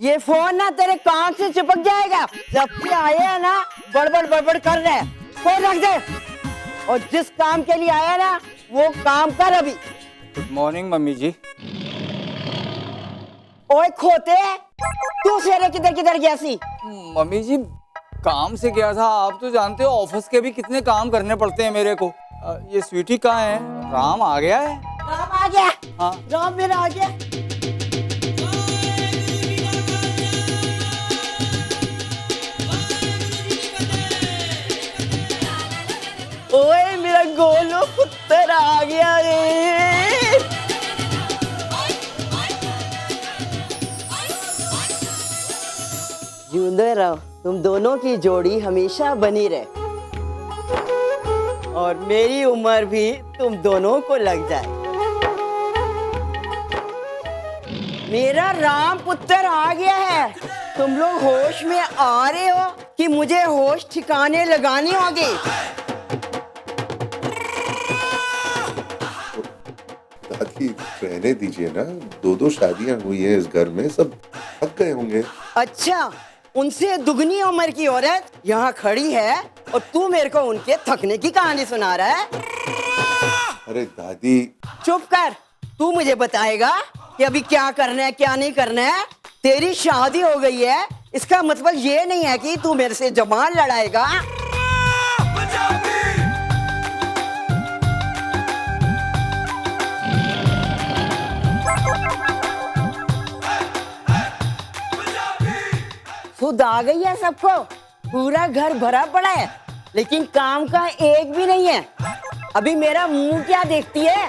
ये फोन ना तेरे कान से चिपक जाएगा। जब से आए हैं ना बड़बड़ बड़बड़ कर रहे हैं। फोन रख दे और जिस काम के लिए आया ना वो काम कर अभी। गुड मॉर्निंग मम्मी जी। ओए खोते, तू सवेरे किधर किधर गया सी? मम्मी जी काम से गया था। आप तो जानते हो ऑफिस के भी कितने काम करने पड़ते हैं मेरे को। ये स्वीटी कहाँ है? राम आ गया है? राम आ गया। हाँ राम मेरा आ गया। ओए मेरा गोलू पुत्र आ गया रे। जिंदे रहो, तुम दोनों की जोड़ी हमेशा बनी रहे और मेरी उम्र भी तुम दोनों को लग जाए। मेरा राम पुत्र आ गया है। तुम लोग होश में आ रहे हो कि मुझे होश ठिकाने लगानी होगी? दादी रहने दीजिए ना, 2 शादियां हुई है इस घर में, सब थक गए होंगे। अच्छा, उनसे दुगनी उम्र की औरत यहाँ खड़ी है और तू मेरे को उनके थकने की कहानी सुना रहा है? अरे दादी चुप कर। तू मुझे बताएगा कि अभी क्या करना है क्या नहीं करना है। तेरी शादी हो गई है, इसका मतलब ये नहीं है कि तू मेरे से जबान लड़ाएगा। खुद आ गई है सबको। पूरा घर भरा पड़ा है लेकिन काम का एक भी नहीं है। अभी मेरा मुंह क्या देखती है?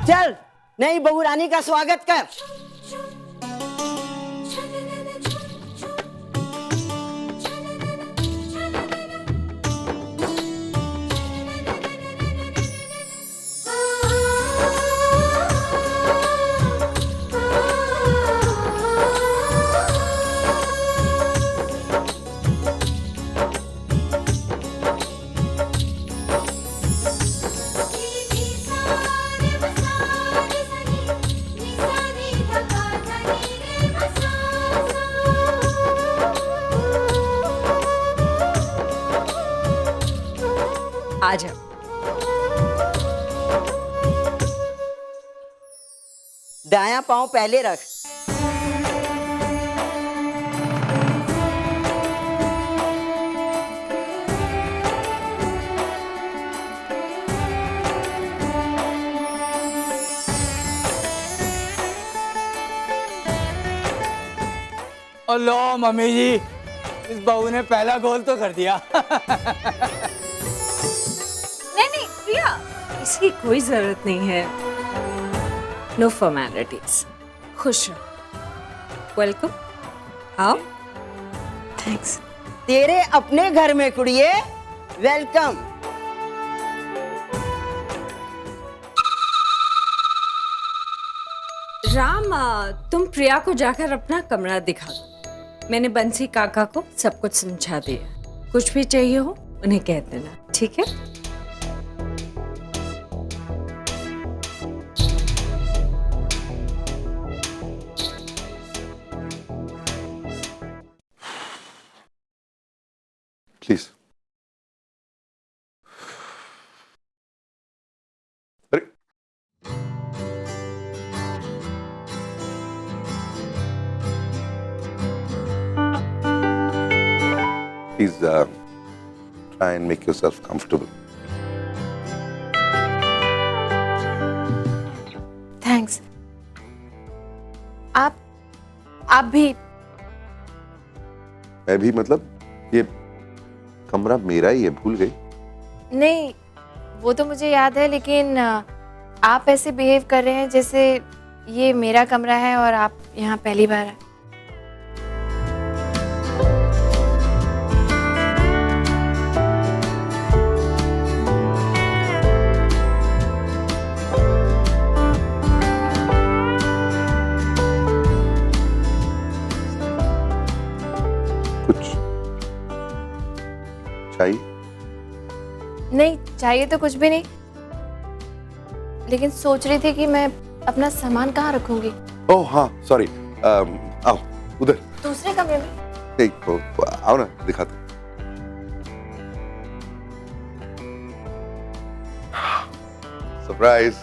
चल नई बहू रानी का स्वागत कर। आ जाओ। दायां पांव पहले रख। अल्लाह मम्मी जी, इस बहू ने पहला गोल तो कर दिया। नहीं प्रिया, इसकी कोई जरूरत नहीं है। No formalities. खुश रहो। वेलकम। आओ। थैंक्स। तेरे अपने घर में कुड़िए, वेलकम। राम, तुम प्रिया को जाकर अपना कमरा दिखा दो। मैंने बंसी काका को सब कुछ समझा दिया। कुछ भी चाहिए हो उन्हें कह देना, ठीक है? प्लीज। अरे please try and make yourself comfortable. Thanks. आप भी। मैं भी मतलब? ये कमरा मेरा ही है, भूल गई? नहीं, वो तो मुझे याद है, लेकिन आप ऐसे बिहेव कर रहे हैं जैसे ये मेरा कमरा है और आप यहाँ पहली बार हैं। चाहिए? नहीं चाहिए तो कुछ भी नहीं, लेकिन सोच रही थी कि मैं अपना सामान कहाँ रखूंगी। ओह हाँ, सॉरी। आओ उधर दूसरे कमरे में। आओ ना, दिखाता। सरप्राइज,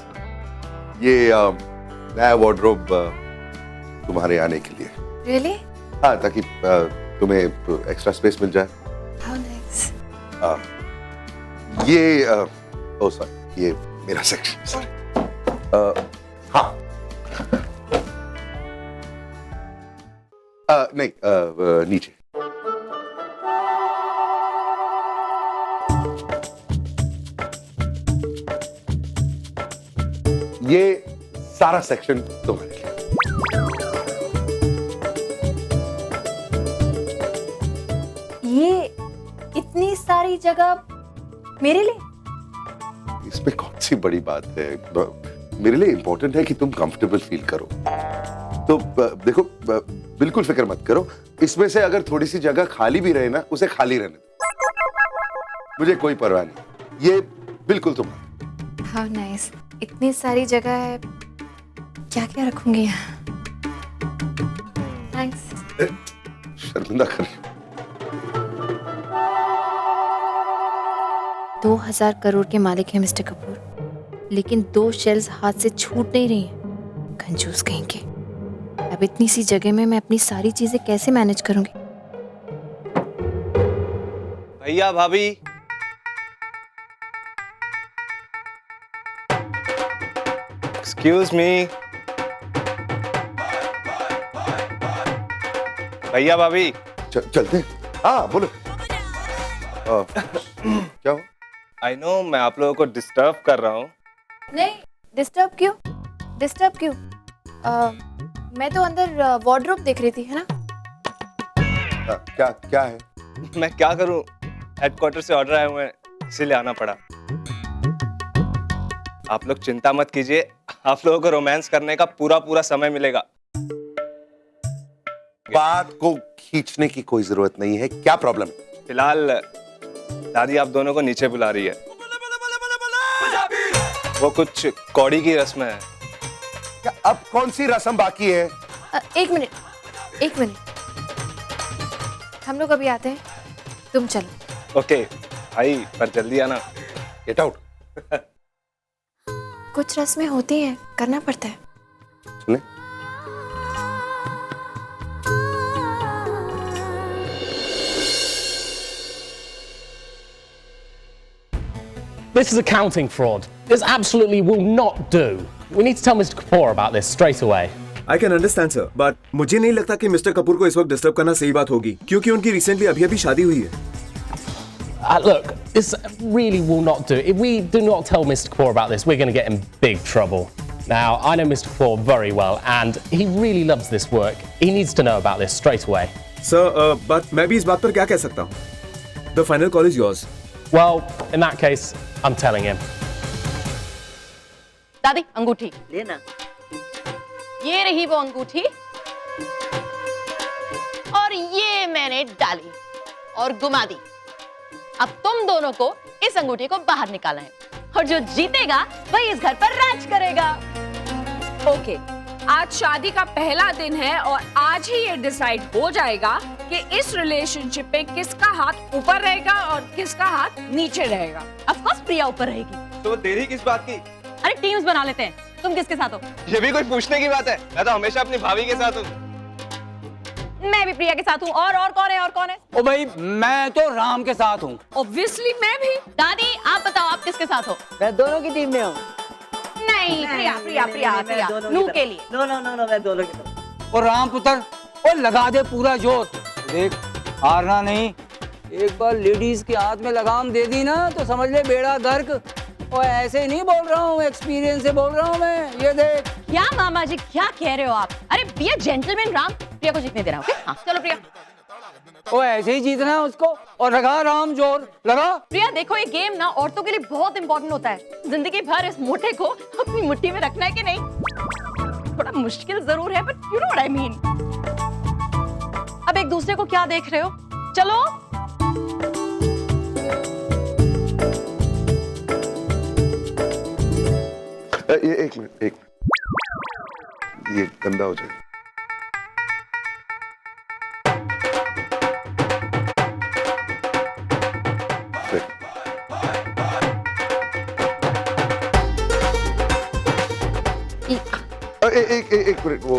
ये नया वार्डरोब तुम्हारे आने के लिए। रियली? हाँ, ताकि तुम्हें एक्स्ट्रा स्पेस मिल जाए। How nice. ये ओह सॉरी, ये मेरा सेक्शन। सॉरी। हाँ नहीं, नीचे। ये सारा सेक्शन तुम्हारे लिए। ये इतनी सारी जगह मेरे लिए? इसमें कौन सी बड़ी बात है? मेरे लिए इंपॉर्टेंट है कि तुम कंफर्टेबल फील करो। तो देखो, बिल्कुल फिक्र मत करो। इसमें से अगर थोड़ी सी जगह खाली भी रहे ना, उसे खाली रहने दो, मुझे कोई परवाह नहीं। ये बिल्कुल तुम्हारा। How nice. इतनी सारी जगह है, क्या क्या रखूंगी यहाँ। थैंक्स। शर्मिंदा कर। 2000 करोड़ के मालिक हैं मिस्टर कपूर, लेकिन 2 शेल्स हाथ से छूट नहीं रही हैं। कंजूस कहीं के। अब इतनी सी जगह में मैं अपनी सारी चीजें कैसे मैनेज करूंगी? भैया भाभी, एक्सक्यूज मी। भैया भाभी, चलते हैं। हाँ बोलो। क्या हो? आई नो मैं आप लोगों को डिस्टर्ब कर रहा हूँ। नहीं, डिस्टर्ब क्यों? डिस्टर्ब क्यों? मैं तो अंदर वार्डरोब देख रही थी, है ना? क्या है? मैं क्या करूँ, हेडक्वार्टर से ऑर्डर आए हुए हैं, इसीलिए आना पड़ा। आप लोग चिंता मत कीजिए, आप लोगों को रोमांस करने का पूरा समय मिलेगा। बात को खींचने की कोई जरूरत नहीं है। क्या प्रॉब्लम है? फिलहाल दादी आप दोनों को नीचे बुला रही है। वो कुछ कौड़ी की रस्म है। क्या अब कौन सी रस्म बाकी है? एक मिनट। हम लोग अभी आते हैं, तुम चलो। ओके भाई, पर जल्दी आना। Get out. कुछ रस्में होती हैं, करना पड़ता है। चले। This is accounting fraud. This absolutely will not do. We need to tell Mr. Kapoor about this straight away. I can understand, sir, but मुझे नहीं लगता कि मिस्टर कपूर को इस वक्त डिस्टर्ब करना सही बात होगी, क्योंकि उनकी रिसेंटली अभी शादी हुई है। Look, this really will not do. If we do not tell Mr. Kapoor about this, we're going to get in big trouble. Now, I know Mr. Kapoor very well, and he really loves this work. He needs to know about this straight away. Sir, but मैं भी इस बात पर क्या कह सकता हूँ? The final call is yours. Well, in that case, I'm telling him. दादी, अंगूठी लेना। ये रही वो अंगूठी, और ये मैंने डाली और घुमा दी। अब तुम दोनों को इस अंगूठी को बाहर निकालना है, और जो जीतेगा वही इस घर पर राज करेगा। ओके, आज शादी का पहला दिन है और आज ही ये डिसाइड हो जाएगा कि इस रिलेशनशिप पे किसका हाथ ऊपर रहेगा और किसका हाथ नीचे रहेगा। ऑफ कोर्स प्रिया ऊपर रहेगी। तो देरी किस बात की? अरे टीम्स बना लेते हैं। तुम किसके साथ हो? ये भी कोई पूछने की बात है? मैं तो हमेशा अपनी भाभी के साथ हूँ। मैं भी प्रिया के साथ हूँ। और कौन है? और कौन है? ओ भाई मैं तो राम के साथ हूँ। ऑब्वियसली मैं भी। दादी आप बताओ आप किसके साथ हो? मैं दोनों की टीम में हूँ। नहीं प्रिया प्रिया प्रिया प्रिया नू के लिए। नो नो नो नो मैं दोनों की तरफ। और राम पुत्र और लगा दे पूरा जोर। देख हारना नहीं, एक बार लेडीज के हाथ में लगाम दे दी ना तो समझ ले बेड़ा गर्क। और ऐसे नहीं बोल रहा हूँ, एक्सपीरियंस से बोल रहा हूँ मैं। ये देख। क्या मामा जी क्या कह रहे हो आप? अरे बी अ जेंटलमैन राम, प्रिया को जीतने दे रहा हूँ। हाँ चलो प्रिया। ओ ऐसे ही जीतना है उसको। और लगा राम जोर लगा। प्रिया देखो ये गेम ना औरतों के लिए बहुत इंपॉर्टेंट होता है। जिंदगी भर इस मोटे को अपनी मुट्ठी में रखना है कि नहीं? थोड़ा मुश्किल जरूर है but you know what I mean. अब एक दूसरे को क्या देख रहे हो? चलो एक मिनट, ये गंदा हो जाएगा। एक मिनट वो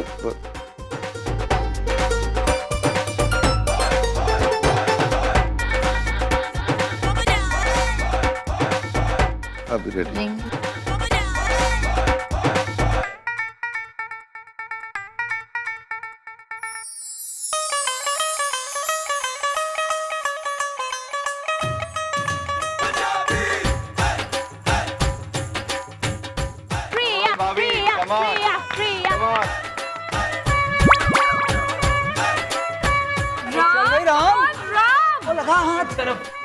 अभी रेडी।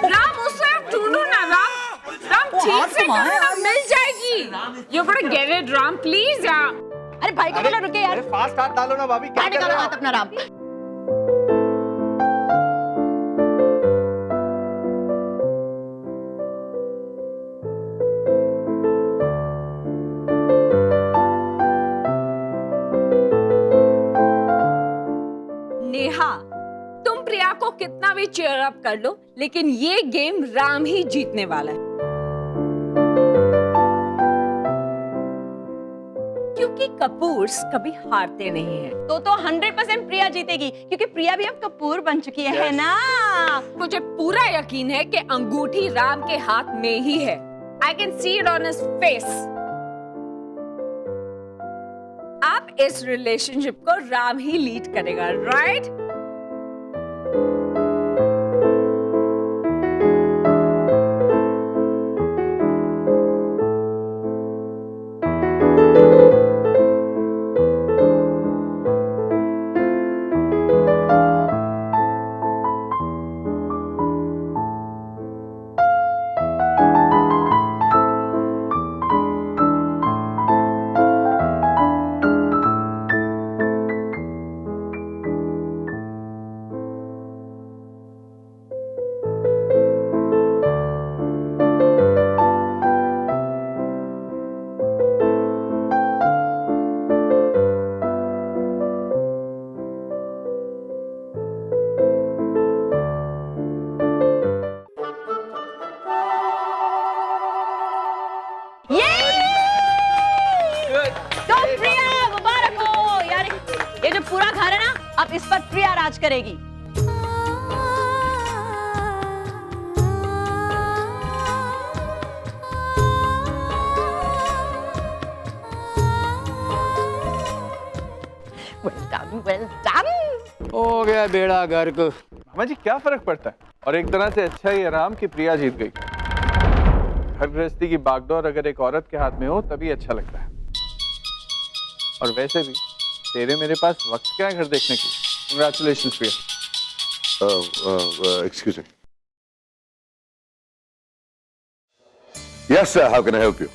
राम उसे ढूंढो ना राम ठीक से करो, मिल जाएगी। You're gonna get it Ram please यार। अरे भाई को बोलो रुके यार। अरे फास्ट हाथ डालो ना भाभी। क्या निकालो हाथ अपना राम। नेहा तुम प्रिया को कितना भी चीयर अप कर लो लेकिन ये गेम राम ही जीतने वाला है। क्योंकि कपूर्स कभी हारते नहीं हैं। तो 100% प्रिया जीतेगी क्योंकि प्रिया भी अब कपूर बन चुकी है ना। मुझे पूरा यकीन है कि अंगूठी राम के हाथ में ही है। I can see it on his face. अब इस रिलेशनशिप को राम ही लीड करेगा, राइट? पूरा घर है ना, अब इस पर प्रिया राज करेगी। Well done. हो गया बेड़ा गर्क। मामा जी क्या फर्क पड़ता है, और एक तरह से अच्छा ही आराम की प्रिया जीत गई। घर गृहस्थी की बागडोर अगर एक औरत के हाथ में हो तभी अच्छा लगता है। और वैसे भी तेरे मेरे पास वक्त क्या है घर देखने की। Congratulations Priya. Excuse me. Yes sir, how can I help you?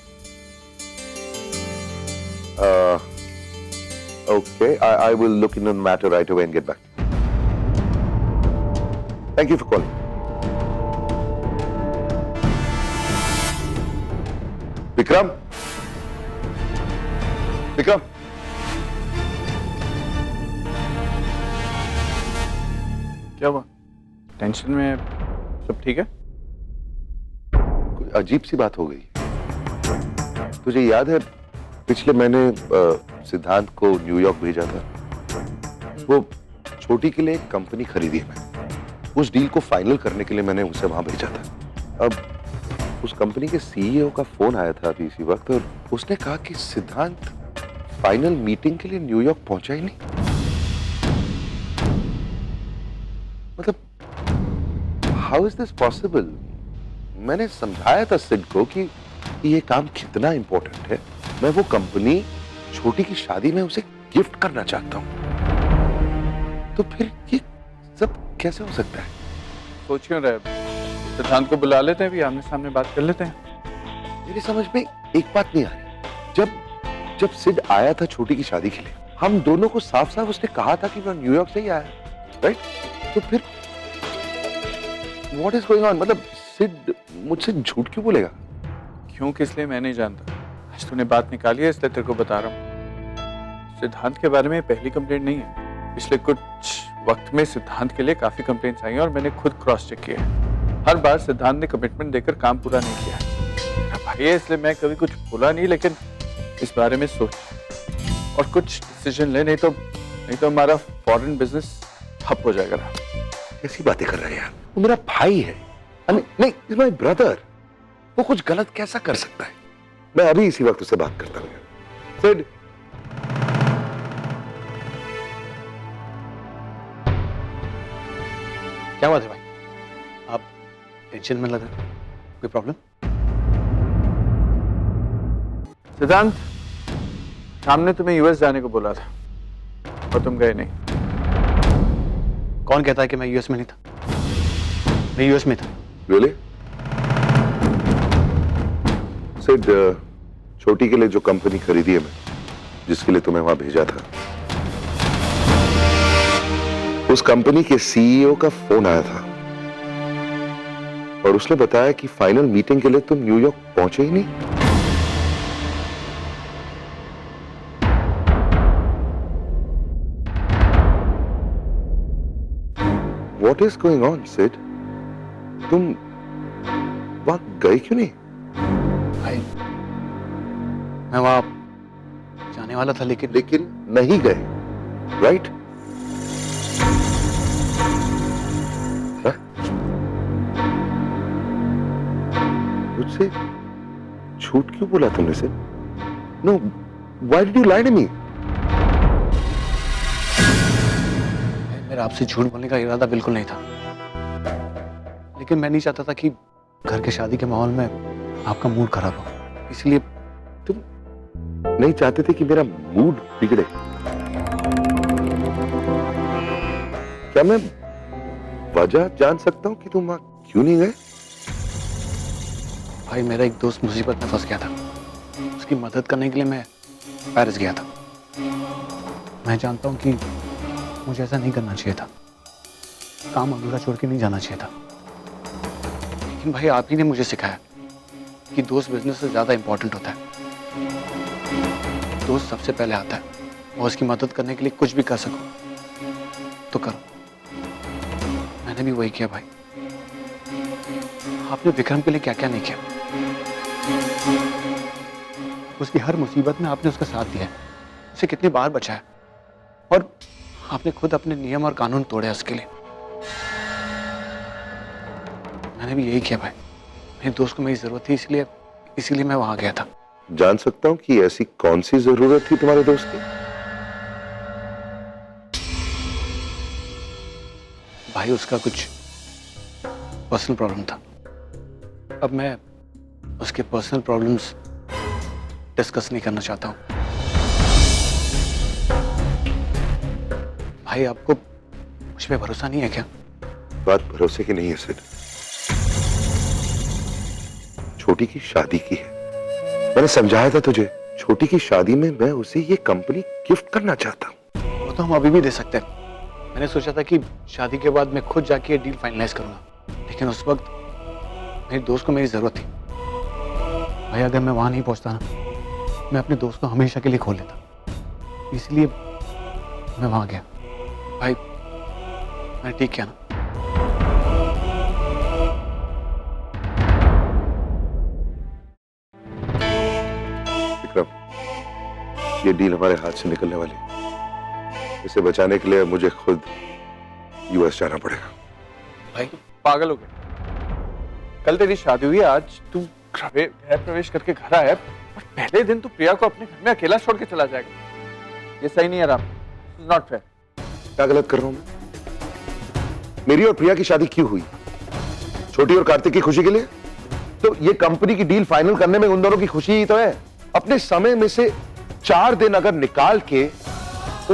Okay, I will look into the matter right away and get back. Thank you for calling. Vikram? Vikram? क्या हुआ? टेंशन में? सब ठीक है? कोई अजीब सी बात हो गई। तुझे याद है पिछले महीने सिद्धांत को न्यूयॉर्क भेजा था? वो छोटी के लिए एक कंपनी खरीदी है मैंने। उस डील को फाइनल करने के लिए मैंने उसे वहां भेजा था। अब उस कंपनी के सीईओ का फोन आया था अभी इसी वक्त, और उसने कहा कि सिद्धांत फाइनल मीटिंग के लिए न्यूयॉर्क पहुंचा ही नहीं। मतलब हाउ इज दिस पॉसिबल? मैंने समझाया था सिड को कि ये काम कितना इंपॉर्टेंट है। मैं वो कंपनी छोटी की शादी में उसे गिफ्ट करना चाहता हूं। तो फिर ये सब कैसे हो सकता है? सोच क्यों रहे? सिद्धांत को बुला लेते हैं, भी आमने सामने बात कर लेते हैं। मेरी समझ में एक बात नहीं आ रही। जब सिड आया था छोटी की शादी के लिए, हम दोनों को साफ साफ उसने कहा था कि मैं न्यूयॉर्क से ही आया, राइट? तो फिर व्हाट इज गोइंग ऑन? मतलब सिड मुझसे झूठ क्यों बोलेगा? क्यों, किस लिए, मैं नहीं जानता। आज तूने बात निकाली है इसलिए तेरे को बता रहा हूँ। सिद्धांत के बारे में पहली कंप्लेंट नहीं है। पिछले कुछ वक्त में सिद्धांत के लिए काफी कंप्लेंट्स आई हैं और मैंने खुद क्रॉस चेक किया है। हर बार सिद्धांत ने कमिटमेंट देकर काम पूरा नहीं किया है। भाई है, इसलिए मैं कभी कुछ बोला नहीं, लेकिन इस बारे में सोच और कुछ डिसीजन ले, नहीं तो हमारा फॉरेन बिजनेस ठप हो जाएगा। कैसी बातें कर रहे हैं यार? वो मेरा भाई है। नहीं, इज माय ब्रदर। वो कुछ गलत कैसा कर सकता है? मैं अभी इसी वक्त उससे बात करता हूँ। सिड, क्या बात है भाई? आप टेंशन में लग रहे? कोई प्रॉब्लम? सिद्धांत, शाम ने तुम्हें यूएस जाने को बोला था और तुम गए नहीं। कौन कहता है कि मैं यूएस में नहीं था? मैं यूएस में था। रियली? सिड, छोटी के लिए जो कंपनी खरीदी है मैं, जिसके लिए तुम्हें वहां भेजा था, उस कंपनी के सीईओ का फोन आया था और उसने बताया कि फाइनल मीटिंग के लिए तुम न्यूयॉर्क पहुंचे ही नहीं। What is going on, Sid? तुम वहां गए क्यों नहीं? भाई, मैं वहां जाने वाला था, लेकिन नहीं गए, राइट? मुझसे झूठ क्यों बोला तुमने Sid? No, why did you lie to me? मेरा आपसे झूठ बोलने का इरादा बिल्कुल नहीं था, लेकिन मैं नहीं चाहता था कि घर के शादी के माहौल में आपका मूड खराब हो, इसलिए। तुम नहीं चाहते थे कि मेरा मूड बिगड़े? क्या मैं वजह जान सकता हूं कि तुम वहां क्यों नहीं गए? भाई, मेरा एक दोस्त मुसीबत में फंस गया था। उसकी मदद करने के लिए मैं पेरिस गया था। मैं जानता हूं कि मुझे ऐसा नहीं करना चाहिए था, काम अधूरा छोड़ के नहीं जाना चाहिए था, लेकिन भाई आप ही ने मुझे सिखाया कि दोस्त बिजनेस से ज्यादा इंपॉर्टेंट होता है। दोस्त सबसे पहले आता है और उसकी मदद करने के लिए कुछ भी कर सको तो करो। मैंने भी वही किया भाई। आपने विक्रम के लिए क्या क्या नहीं किया। उसकी हर मुसीबत में आपने उसका साथ दिया है, उसे कितनी बार बचाया, और आपने खुद अपने नियम और कानून तोड़े उसके लिए। मैंने भी यही किया भाई। मेरे दोस्त को मेरी जरूरत थी, इसीलिए मैं वहां गया था। जान सकता हूं कि ऐसी कौन सी जरूरत थी तुम्हारे दोस्त की? भाई, उसका कुछ पर्सनल प्रॉब्लम था। अब मैं उसके पर्सनल प्रॉब्लम्स डिस्कस नहीं करना चाहता हूं। भाई, आपको मुझ पे भरोसा नहीं है क्या? बात भरोसे की नहीं है सिड। छोटी की शादी की है। मैंने समझाया था तुझे, छोटी की शादी में मैं उसे ये कंपनी गिफ्ट करना चाहता हूं। वो तो हम अभी भी दे सकते हैं। मैंने सोचा था कि शादी के बाद मैं खुद जाके ये डील फाइनलाइज करूंगा, लेकिन उस वक्त मेरे दोस्त को मेरी जरूरत थी। भाई, अगर मैं वहां नहीं पहुंचता ना, मैं अपने दोस्त को हमेशा के लिए खो लेता, इसलिए मैं वहां गया। भाई, मैंने ठीक किया ना? ये डील हमारे हाथ से निकलने वाली है। इसे बचाने के लिए मुझे खुद यूएस जाना पड़ेगा। भाई तू पागल हो गया। कल तेरी शादी हुई है, आज तू गृह प्रवेश करके घर आया और पहले दिन तू प्रिया को अपने घर में अकेला छोड़ के चला जाएगा। ये सही नहीं है राम, नॉट फेयर। क्या गलत कर रहा हूं मैं? मेरी और प्रिया की शादी क्यों हुई? छोटी और कार्तिक की खुशी के लिए? तो ये कंपनी की डील फाइनल करने में उन दोनों की खुशी ही तो है। अपने समय में से 4 दिन अगर निकाल के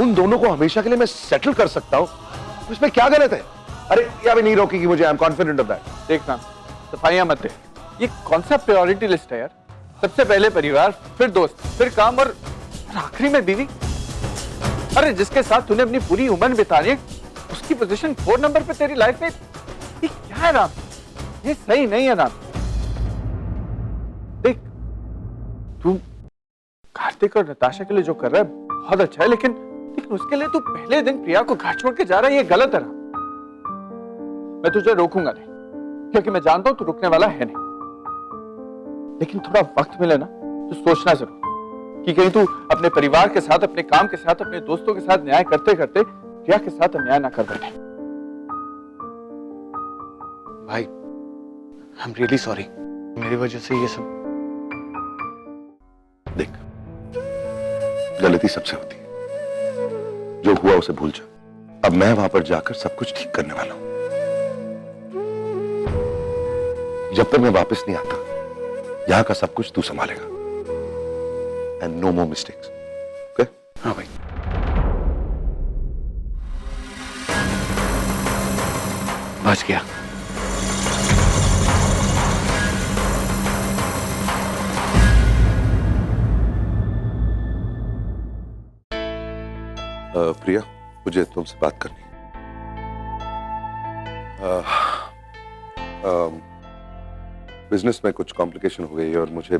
उन दोनों को हमेशा के लिए मैं सेटल कर सकता हूं, तो इसमें क्या गलत है? अरे ये अभी नहीं रोकेगी मुझे, I am confident of that. देखना, सफाइयां मत दे। ये कौन सा प्रायोरिटी लिस्ट है यार? सबसे पहले परिवार, फिर दोस्त, फिर काम और आखिरी में बीवी। अरे जिसके साथ तूने अपनी पूरी उम्र बितानी है, उसकी पोजीशन 4 नंबर पे तेरी लाइफ में। ये क्या है राम? ये सही नहीं है राम। देख, तू कार्तिक और नताशा के लिए जो कर रहा है बहुत अच्छा है, लेकिन उसके लिए तू पहले दिन प्रिया को घर छोड़ के जा रहा है, ये गलत है राम। मैं तुझे रोकूंगा नहीं, क्योंकि मैं जानता हूं तू रुकने वाला है नहीं। लेकिन थोड़ा वक्त मिले ना तो सोचना जरूर कि कहीं तू अपने परिवार के साथ, अपने काम के साथ, अपने दोस्तों के साथ न्याय करते करते प्रिया के साथ अन्याय ना कर बैठे। भाई आई एम रियली सॉरी, मेरी वजह से ये सब। देख, गलती सबसे होती है, जो हुआ उसे भूल जा। अब मैं वहां पर जाकर सब कुछ ठीक करने वाला हूं। जब तक मैं वापस नहीं आता, यहां का सब कुछ तू संभालेगा। And no more mistakes, okay? हाँ भाई। बच गया। प्रिया, मुझे तुमसे बात करनी है। बिजनेस में कुछ कॉम्प्लिकेशन हो गई और मुझे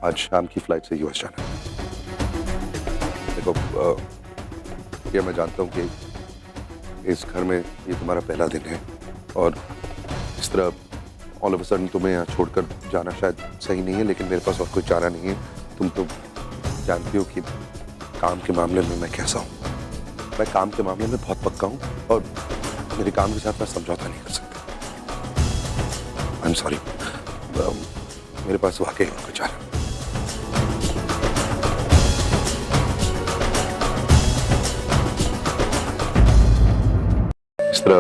आज शाम की फ्लाइट से यूएस जाना है। देखो प्रिया, मैं जानता हूँ कि इस घर में ये तुम्हारा पहला दिन है और इस तरह ऑल ऑफ अ सडन तुम्हें यहाँ छोड़कर जाना शायद सही नहीं है, लेकिन मेरे पास और कोई चारा नहीं है। तुम तो जानती हो कि काम के मामले में मैं कैसा हूँ। मैं काम के मामले में बहुत पक्का हूँ और मेरे काम के साथ मैं समझौता नहीं कर सकता। आई एम सॉरी, मेरे पास वाकई और कुछ चारा। इस तरह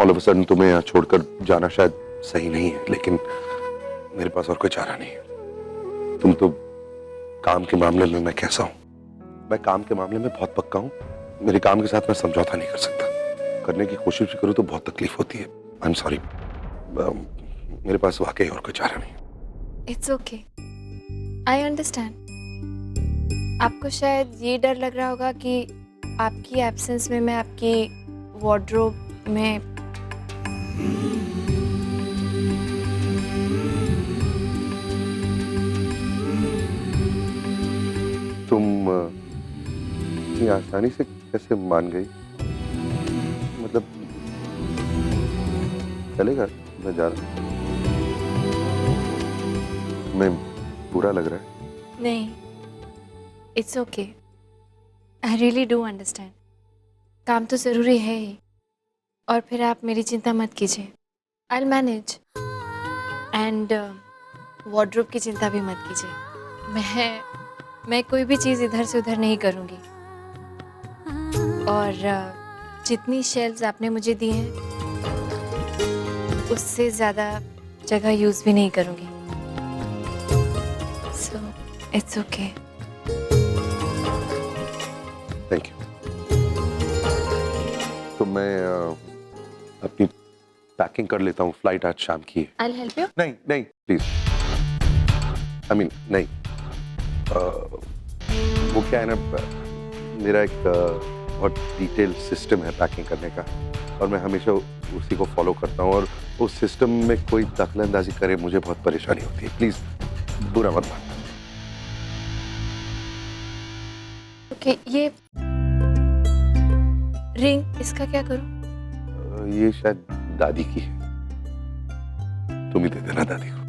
ऑल ऑफ अ सडन तुम्हें यहाँ छोड़कर जाना शायद सही नहीं है, लेकिन मेरे पास और कोई चारा नहीं है। तुम तो काम के मामले में मैं कैसा हूँ। मैं काम के मामले में बहुत पक्का हूँ। मेरे काम के साथ मैं समझौता नहीं कर सकता। करने की कोशिश भी करूँ तो बहुत तकलीफ होती है। आई एम सॉरी, मेरे पास वाकई और कोई चारा नहीं। It's okay, I understand. आपको शायद ये डर लग रहा होगा कि आपकी एब्सेंस में मैं आपकी वार्डरोब में तुम इतनी आसानी से कैसे मान गई? मतलब चलेगा, मैं जा रहा हूँ। मैं बुरा लग रहा है? नहीं, it's okay, I really do understand. काम तो ज़रूरी है ही, और फिर आप मेरी चिंता मत कीजिए। I will manage. And wardrobe की चिंता भी मत कीजिए। मैं कोई भी चीज़ इधर से उधर नहीं करूँगी, और जितनी शेल्व्स आपने मुझे दी हैं उससे ज़्यादा जगह यूज़ भी नहीं करूँगी। So it's okay. Thank you. तो मैं अपनी पैकिंग कर लेता हूँ, फ्लाइट आज शाम की है। I will help you. नहीं नहीं प्लीज, आई मीन नहीं। वो क्या है ना, मेरा एक बहुत डिटेल सिस्टम है पैकिंग करने का, और मैं हमेशा उसी को फॉलो करता हूँ, और उस सिस्टम में कोई दखलंदाजी करे मुझे बहुत परेशानी होती है। प्लीज बुरा मत मानना। ओके, ये रिंग, इसका क्या करूं? ये शायद दादी की है, तुम ही दे देना दादी को।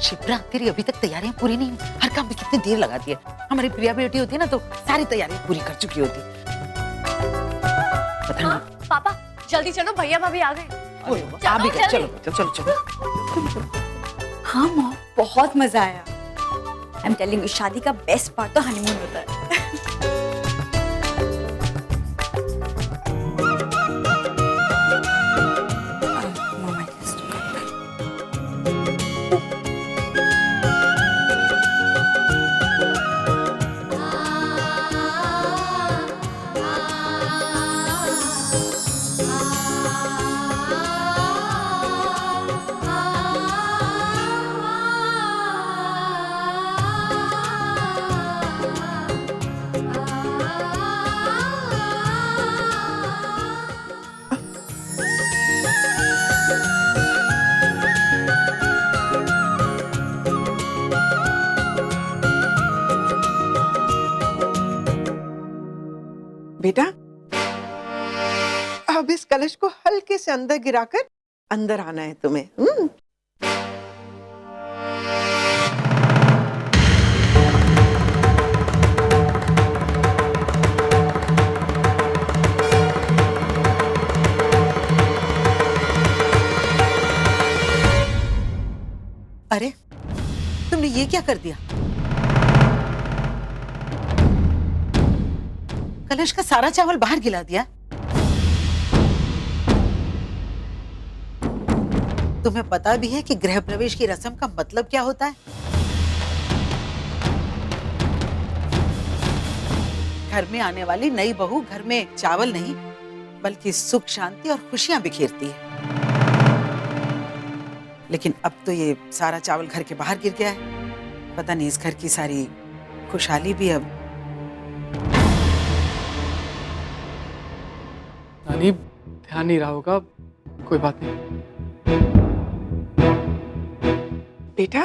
शिप्रा, तेरी अभी तक तैयारियां पूरी नहीं हुई। हर काम में कितनी देर लगाती है। हमारी प्रिया बेटी होती है ना तो सारी तैयारियां पूरी कर चुकी होती। पता नहीं। पापा जल्दी चलो, भैया भाभी आ गए। आ भी गए, चलो चलो चलो। हाँ मॉम, बहुत मजा आया। आई एम टेलिंग यू, शादी का बेस्ट पार्ट तो हनीमून होता है। बेटा, अब इस कलश को हल्के से अंदर गिराकर अंदर आना है तुम्हें। अरे तुमने ये क्या कर दिया? कलश का सारा चावल बाहर गिरा दिया। तुम्हें पता भी है कि गृह प्रवेश की रस्म का मतलब क्या होता है? घर में आने वाली नई बहू घर में चावल नहीं बल्कि सुख, शांति और खुशियां बिखेरती है। लेकिन अब तो ये सारा चावल घर के बाहर गिर गया है। पता नहीं इस घर की सारी खुशहाली भी अब। नानी, ध्यान नहीं रहा होगा, कोई बात नहीं। बेटा,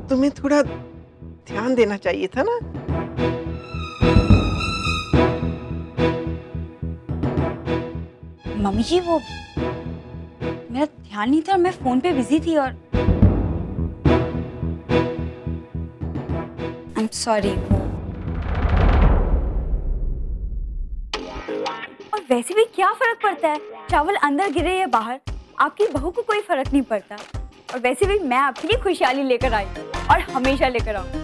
तुम्हें थोड़ा ध्यान देना चाहिए था ना। मम्मी जी, वो मेरा ध्यान नहीं था, मैं फोन पे बिजी थी और आई एम सॉरी। और वैसे भी क्या फर्क पड़ता है चावल अंदर गिरे या बाहर, आपकी बहू को कोई फर्क नहीं पड़ता। और वैसे भी मैं आपके लिए खुशहाली लेकर आई और हमेशा लेकर आऊंगी।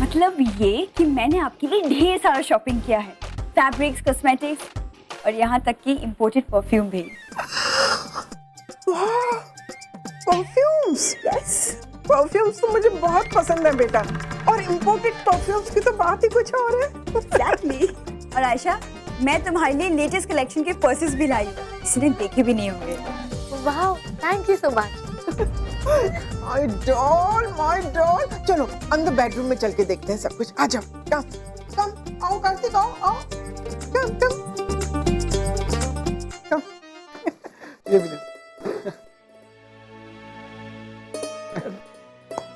मतलब ये कि मैंने आपके लिए ढेर सारा शॉपिंग किया है, फैब्रिक्स, कॉस्मेटिक्स और यहाँ तक कि इंपोर्टेड परफ्यूम भी। परफ्यूम्स? यस, परफ्यूम्स तो मुझे बहुत पसंद है बेटा। और इंपोर्टेड परफ्यूम्स की तो बात ही कुछ और है। एग्जैक्टली। और आयशा, मैं तुम्हारे लिए लेटेस्ट कलेक्शन के पर्सेस भी लाई हूँ, किसी ने देखे भी नहीं होंगे। वाह, thank you so much. My doll. चलो अंदर बेडरूम में चल के देखते हैं सब कुछ। आ जाओ, कम आओ कार्तिक, आओ कम। ये भी ले।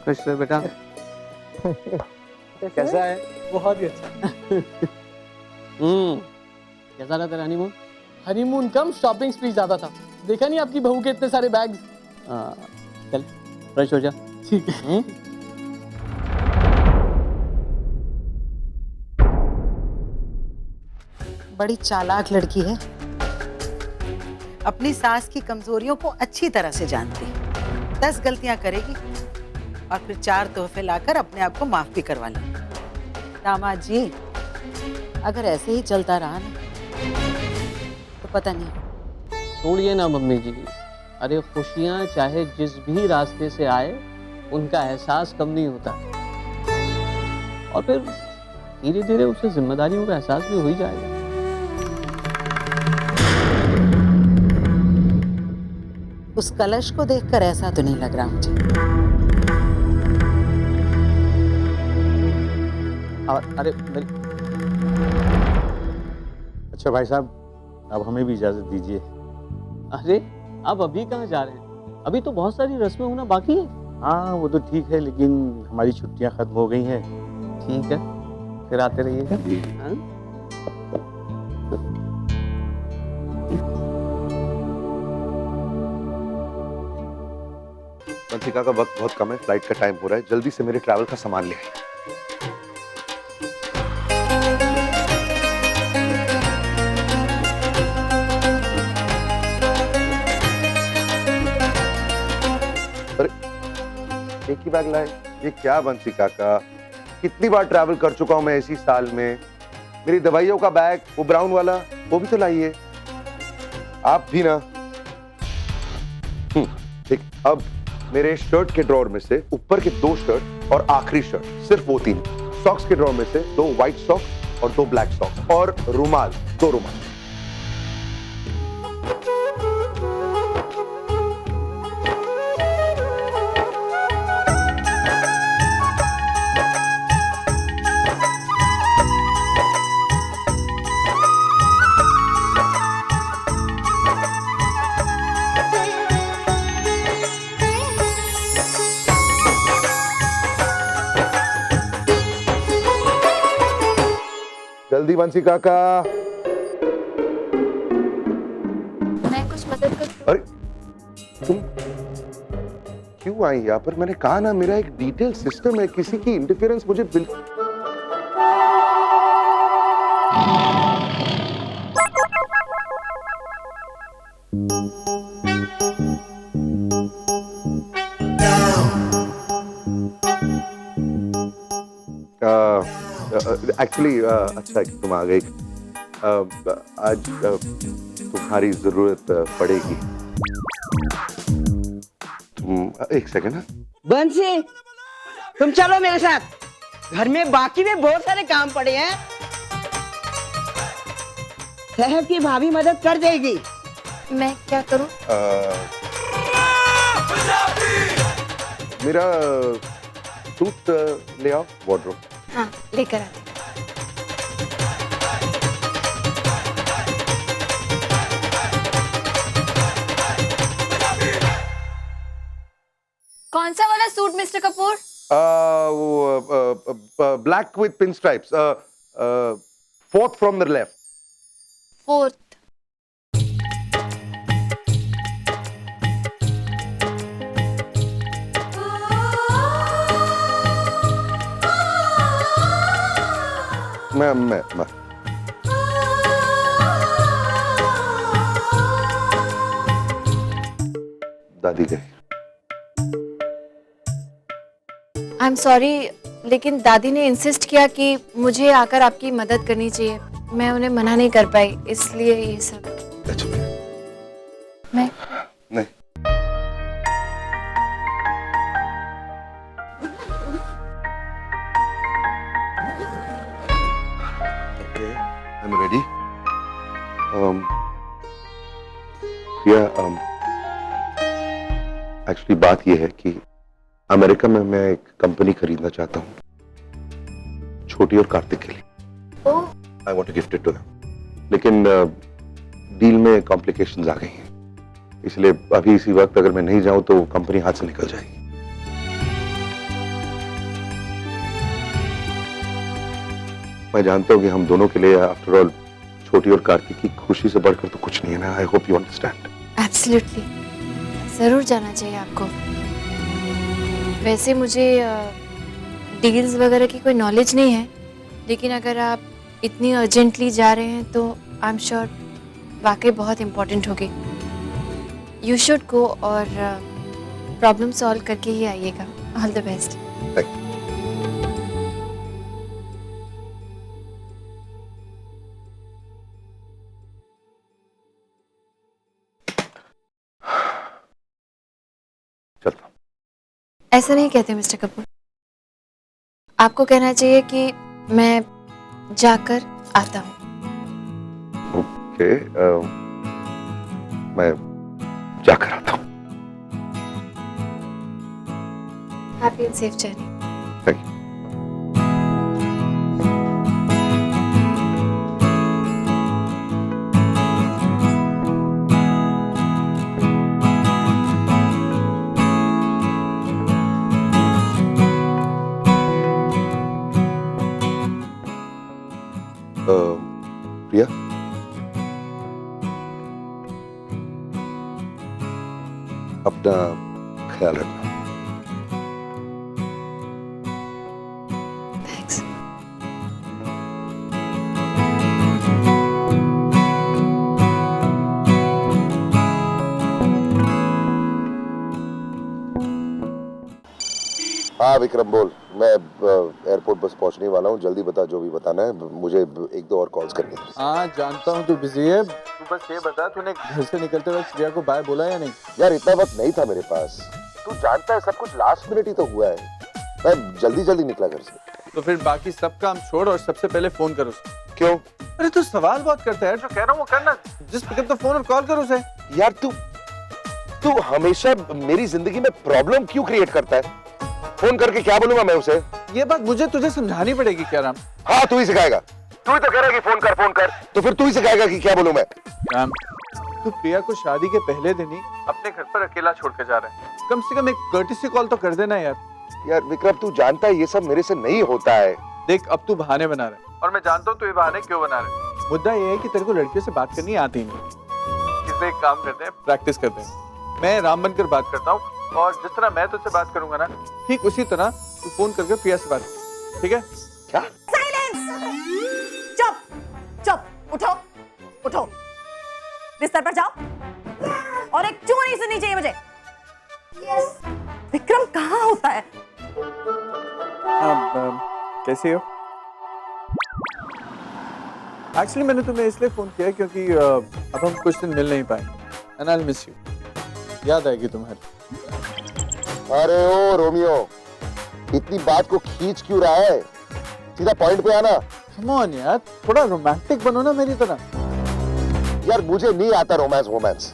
खुश रहो बेटा। कैसा है? बहुत ही अच्छा। कैसा रहा तेरा हनीमून? हनीमून कम शॉपिंग स्प्री ज्यादा था। देखा नहीं आपकी बहू के इतने सारे बैग्स? चल फ्रेश हो जा। ठीक है। बड़ी चालाक लड़की है, अपनी सास की कमजोरियों को अच्छी तरह से जानती है। 10 गलतियां करेगी और फिर 4 तोहफे लाकर अपने आप को माफ भी करवा लेगी। दामाद जी, अगर ऐसे ही चलता रहा ना तो पता नहीं। छोड़िए ना मम्मी जी, अरे खुशियाँ चाहे जिस भी रास्ते से आए उनका एहसास कम नहीं होता। और फिर धीरे धीरे उसे जिम्मेदारियों का एहसास भी हो ही जाएगा। उस कलश को देखकर ऐसा तो नहीं लग रहा मुझे। और अरे मेरी... अच्छा भाई साहब, अब हमें भी इजाजत दीजिए। अरे अब अभी कहाँ जा रहे हैं? अभी तो बहुत सारी रस्में होना बाकी है। हाँ वो तो ठीक है, लेकिन हमारी छुट्टियां खत्म हो गई हैं। ठीक है, फिर आते रहिएगा। वंशिका का वक्त बहुत कम है, फ्लाइट का टाइम हो रहा है, जल्दी से मेरे ट्रैवल का सामान ले आई। अरे एक ही बैग लाए, ये क्या वंशिका का? कितनी बार ट्रैवल कर चुका हूं मैं इसी साल में। मेरी दवाइयों का बैग, वो ब्राउन वाला, वो भी तो लाइए। आप भी ना। ठीक, अब मेरे शर्ट के ड्रॉर में से ऊपर के 2 शर्ट और आखिरी शर्ट, सिर्फ वो 3। सॉक्स के ड्रॉर में से 2 व्हाइट सॉक्स और 2 ब्लैक सॉक्स, और रुमाल, 2 रुमाल। जल्दी वंशिका का। मैं कुछ मदद कर। अरे तुम क्यों आई यहाँ पर? मैंने कहा ना, मेरा एक डिटेल सिस्टम है, किसी की इंटरफेरेंस मुझे बिल्कुल। एक्चुअली अच्छा कि तुम आ गई। आज तुम्हारी जरूरत पड़ेगी। तुम एक सेकंड ना। बंसी, तुम चलो मेरे साथ। घर में बाकी भी बहुत सारे काम पड़े हैं। साहब की भाभी मदद कर देगी। मैं क्या करूं? मेरा सूट ले आओ वार्डरोब। हाँ, लेकर आते। कौन सा वाला suit mister Kapoor? Black with pin stripes, 4th from the left. 4th। मैं दादी गई। आई एम सॉरी, लेकिन दादी ने इंसिस्ट किया कि मुझे आकर आपकी मदद करनी चाहिए। मैं उन्हें मना नहीं कर पाई, इसलिए ये सब। मैं नहीं। I'm ready. एक्चुअली बात यह है कि अमेरिका में मैं एक कंपनी खरीदना चाहता हूँ, छोटी और कार्तिक के लिए। I want to gift it to them, लेकिन डील में कॉम्प्लिकेशंस आ गई हैं, इसलिए अभी इसी वक्त अगर मैं नहीं जाऊं तो कंपनी हाथ से निकल जाएगी। मैं जानता हूं कि हम दोनों के लिए आफ्टर ऑल छोटी और कार्तिक की खुशी से बढ़कर तो कुछ नहीं है ना। I hope you understand. Absolutely, जरूर जाना चाहिए आपको। वैसे मुझे डील्स वगैरह की कोई नॉलेज नहीं है, लेकिन अगर आप इतनी अर्जेंटली जा रहे हैं तो आई एम श्योर वाकई बहुत इम्पोर्टेंट होगी। यू शुड गो और प्रॉब्लम सॉल्व करके ही आइएगा। All the best. ऐसा नहीं कहते मिस्टर कपूर, आपको कहना चाहिए कि मैं जाकर आता हूँ। ओके, मैं जाकर आता हूँ। Happy and safe journey. Thank you. Priya, अपना ख्याल रखना। हाँ विक्रम बोल, मैं एयरपोर्ट बस पहुंचने वाला हूँ, जल्दी बता जो भी बताना है, मुझे एक दो और कॉल्स करनी है। हाँ जानता हूँ तू बिजी है, तू बस ये बता तूने घर से निकलते वक्त प्रिया को बाय बोला या नहीं? यार इतना वक्त नहीं था मेरे पास, तू जानता है सब कुछ लास्ट मिनट ही तो हुआ है, मैं जल्दी निकला घर से। तो फिर बाकी सब काम छोड़ और सबसे पहले फोन कर उसे। क्यों? अरे तू सवाल बहुत करता है, जो कह रहा हूँ वो करना, just pick up the phone और कॉल कर उसे। यार तू हमेशा मेरी जिंदगी में प्रॉब्लम क्यों क्रिएट करता है? फोन करके क्या बोलूंगा मैं उसे? ये बात मुझे तुझे समझानी पड़ेगी क्या राम? हाँ तू ही सिखाएगा, तू ही तो कह रहा है कि फोन कर, तो फिर तू ही सिखाएगा कि क्या बोलूं मैं। राम तू प्रिया को शादी के पहले दिन ही अपने घर पर अकेला छोड़ के जा रहा है, कम से कम एक कर्टिसी कॉल तो कर देना यार। यार विक्रम तू जानता है ये सब मेरे से नहीं होता है। देख अब तू बहाने बना रहा है और मैं जानता हूँ तू ये बहाने क्यों बना रहा है। मुद्दा ये है कि तेरे को लड़कियों से बात करनी आती नहीं। इसलिए एक काम करते हैं, प्रैक्टिस करते हैं। मैं राम बनकर बात करता हूँ और जिस तरह मैं तुझसे बात करूंगा ना, ठीक उसी तरह तू फोन करके प्रिया से बात कर, ठीक है? क्या? चुप, उठो, बिस्तर पर जाओ और एक चूनी सुननी चाहिए मुझे। विक्रम कहाँ होता है? कैसे हो? एक्चुअली मैंने तुम्हें इसलिए फोन किया क्योंकि अब हम कुछ दिन मिल नहीं पाएंगे and I will miss you. याद आएगी तुम्हारी। अरे ओ रोमियो, इतनी बात को खींच क्यों रहा है? सीधा पॉइंट पे आना। कम ऑन यार, थोड़ा रोमांटिक बनो ना मेरी तरह। यार मुझे नहीं आता रोमांस।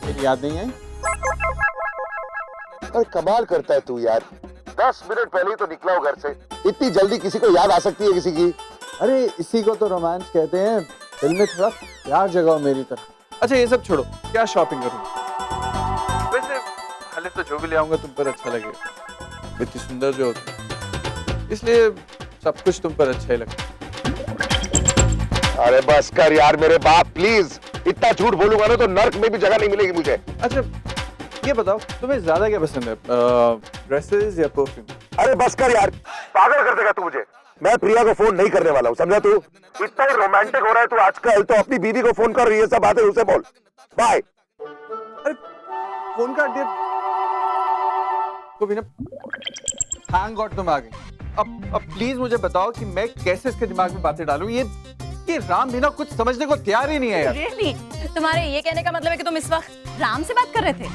मेरी याद नहीं आई? अरे कमाल करता है तू यार, 10 मिनट पहले ही तो निकला हो घर से, इतनी जल्दी किसी को याद आ सकती है किसी की? अरे इसी को तो रोमांस कहते हैं, दिल में थोड़ा प्यार जगाओ मेरी तरह। अच्छा ये सब छोड़ो, क्या शॉपिंग करूं? वैसे पहले तो जो भी ले आऊंगा तुम पर अच्छा लगेगा, इतनी सुंदर जो होती, इसलिए सब कुछ तुम पर अच्छा ही लगता। अरे बस कर यार मेरे बाप, प्लीज। इतना झूठ बोलूंगा ना तो नर्क में भी जगह नहीं मिलेगी मुझे। अच्छा ये बताओ तुम्हें ज्यादा क्या पसंद है, ड्रेसेस या परफ्यूम? अरे बस कर यार, पागल कर देगा तू मुझे। मैं प्रिया को फोन नहीं करने वाला हूँ, समझा तू? इतना ही रोमांटिक हो रहा है तू आजकल, तो अपनी बीवी को फोन कर रही है, सब बातें उसे बोल। बाय। अरे फोन काट दिया को भी ना। थैंक गॉड तुम आ गए। अब प्लीज मुझे बताओ कि मैं कैसे इसके दिमाग में बातें डालूं। ये राम भी ना कुछ समझने को तैयार ही नहीं है यार। Really? तुम्हारे ये कहने का मतलब है कि तुम इस वक्त राम से बात कर रहे थे?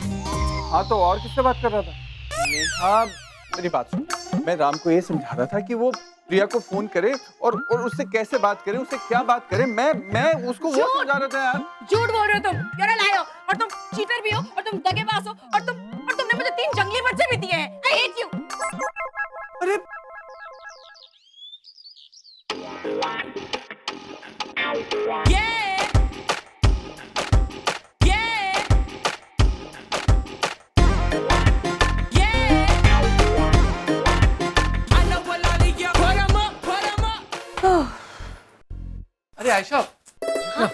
हाँ तो और किससे बात कर रहा था? हाँ मेरी बात सुन, मैं राम को ये समझा रहा था कि वो प्रिया को फोन करे और उससे कैसे बात करे, उससे क्या बात करे। मैं उसको वो समझा रहा था यार। झूठ बोल रहे हो तुम, you're a liar, और तुम चीटर भी हो और तुम दगेबाज हो और तुमने मुझे 3 जंगली बच्चे भी दिए हैं। I hate you. अरे अरे आयशा, हाँ?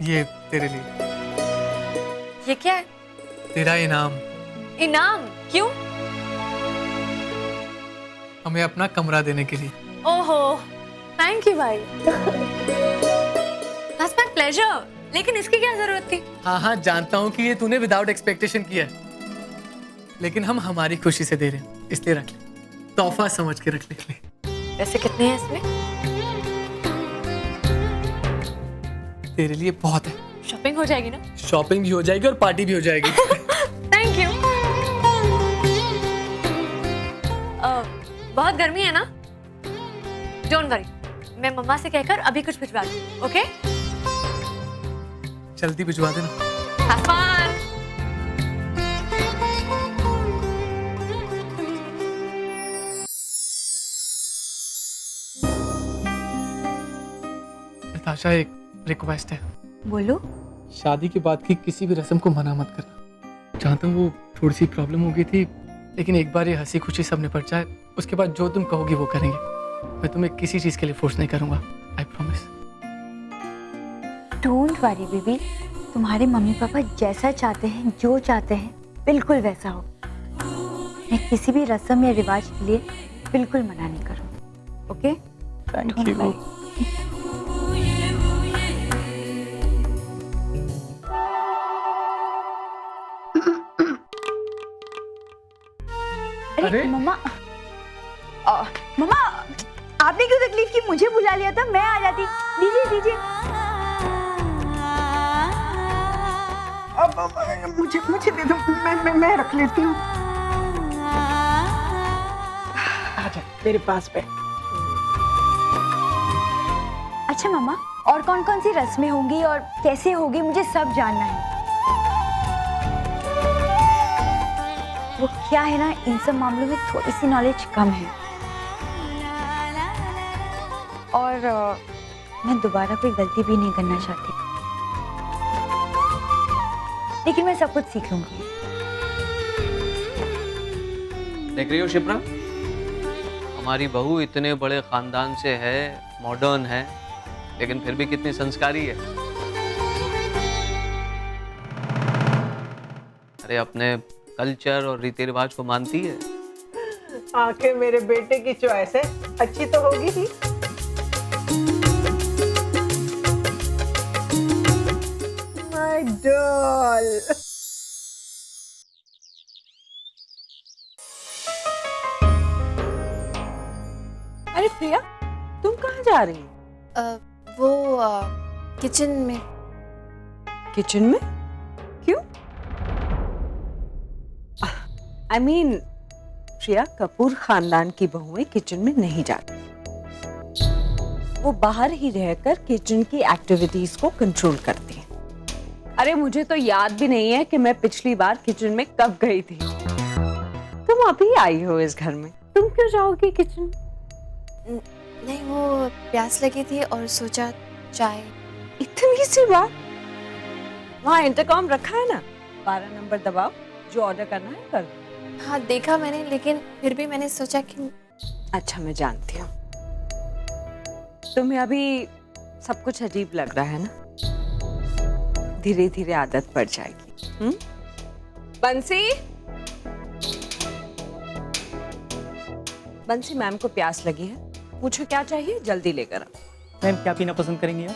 ये तेरे लिए। ये क्या है? तेरा इनाम। इनाम? क्यों? हमें अपना कमरा देने के लिए। ओहो, थैंक यू भाई। That's my pleasure. लेकिन इसकी क्या जरूरत थी? हाँ जानता हूँ कि ये तूने विदाउट एक्सपेक्टेशन किया है, लेकिन हम हमारी खुशी से दे रहे हैं, इसलिए रख ले, तोहफा समझ के रख ले। पैसे कितने हैं इसमें? तेरे लिए बहुत है। शॉपिंग हो जाएगी ना? शॉपिंग भी हो जाएगी और पार्टी भी हो जाएगी। Thank you. बहुत गर्मी है ना? डोंट वरी, मैं मम्मा से कहकर अभी कुछ भिजवा दूँ, ओके? जल्दी भिजवा देना। Have fun. नताशा, एक रिक्वेस्ट है। बोलो। शादी के बाद की किसी भी रस्म को मना मत करना। जानता हूँ वो थोड़ी सी प्रॉब्लम हो गई थी, लेकिन एक बार ये हंसी खुशी सब निपट जाए, उसके बाद जो तुम कहोगी वो करेंगे। मैं तुम्हें किसी चीज के लिए फोर्स नहीं करूंगा, I promise. Don't worry baby, तुम्हारे मम्मी पापा जैसा चाहते हैं, जो चाहते हैं, बिल्कुल वैसा हो। मैं किसी भी रस्म या रिवाज के लिए बिल्कुल मना नहीं करूँ, ओके? Thank you. अरे मम्मा, मम्मा आपने क्यों तकलीफ की? मुझे बुला लिया था, मैं आ जाती। दीजिए दीजिए। अब मुझे दे दो, मैं रख लेती हूँ। आजा मेरे पास बैठ। अच्छा मम्मा, और कौन कौन सी रस्में होंगी और कैसे होगी, मुझे सब जानना है। वो क्या है ना, इन सब मामलों में थोड़ी सी नॉलेज कम है और मैं दोबारा कोई गलती भी नहीं करना चाहती, लेकिन मैं सब कुछ सीख लूंगी। देख रही हो शिप्रा, हमारी बहू इतने बड़े खानदान से है, मॉडर्न है, लेकिन फिर भी कितनी संस्कारी है। अरे अपने कल्चर और रीति रिवाज को मानती है। आखिर मेरे बेटे की चॉइस है, अच्छी तो होगी ही। My doll. अरे प्रिया, तुम कहाँ जा रही हो? वो किचन में। किचन में? क्यों? I mean, प्रिया, कपूर खानदान की बहुएं किचन में नहीं जाती। वो बाहर ही रहकर किचन की एक्टिविटीज को कंट्रोल करती हैं। अरे मुझे तो याद भी नहीं है कि मैं पिछली बार किचन में कब गई थी। तुम अभी आई हो इस घर में, तुम क्यों जाओगी किचन? नहीं, वो प्यास लगी थी और सोचा चाय। इतनी सी बात? वहाँ इंटरकॉम रखा है ना, 12 नंबर दबाओ, जो ऑर्डर करना है कर। हाँ देखा मैंने, लेकिन फिर भी मैंने सोचा कि। अच्छा मैं जानती हूँ, तुम्हें अभी सब कुछ अजीब लग रहा है ना, धीरे धीरे आदत पड़ जाएगी। बंसी, बंसी मैम को प्यास लगी है, पूछो क्या चाहिए, जल्दी लेकर आओ। मैम क्या पीना पसंद करेंगी आप?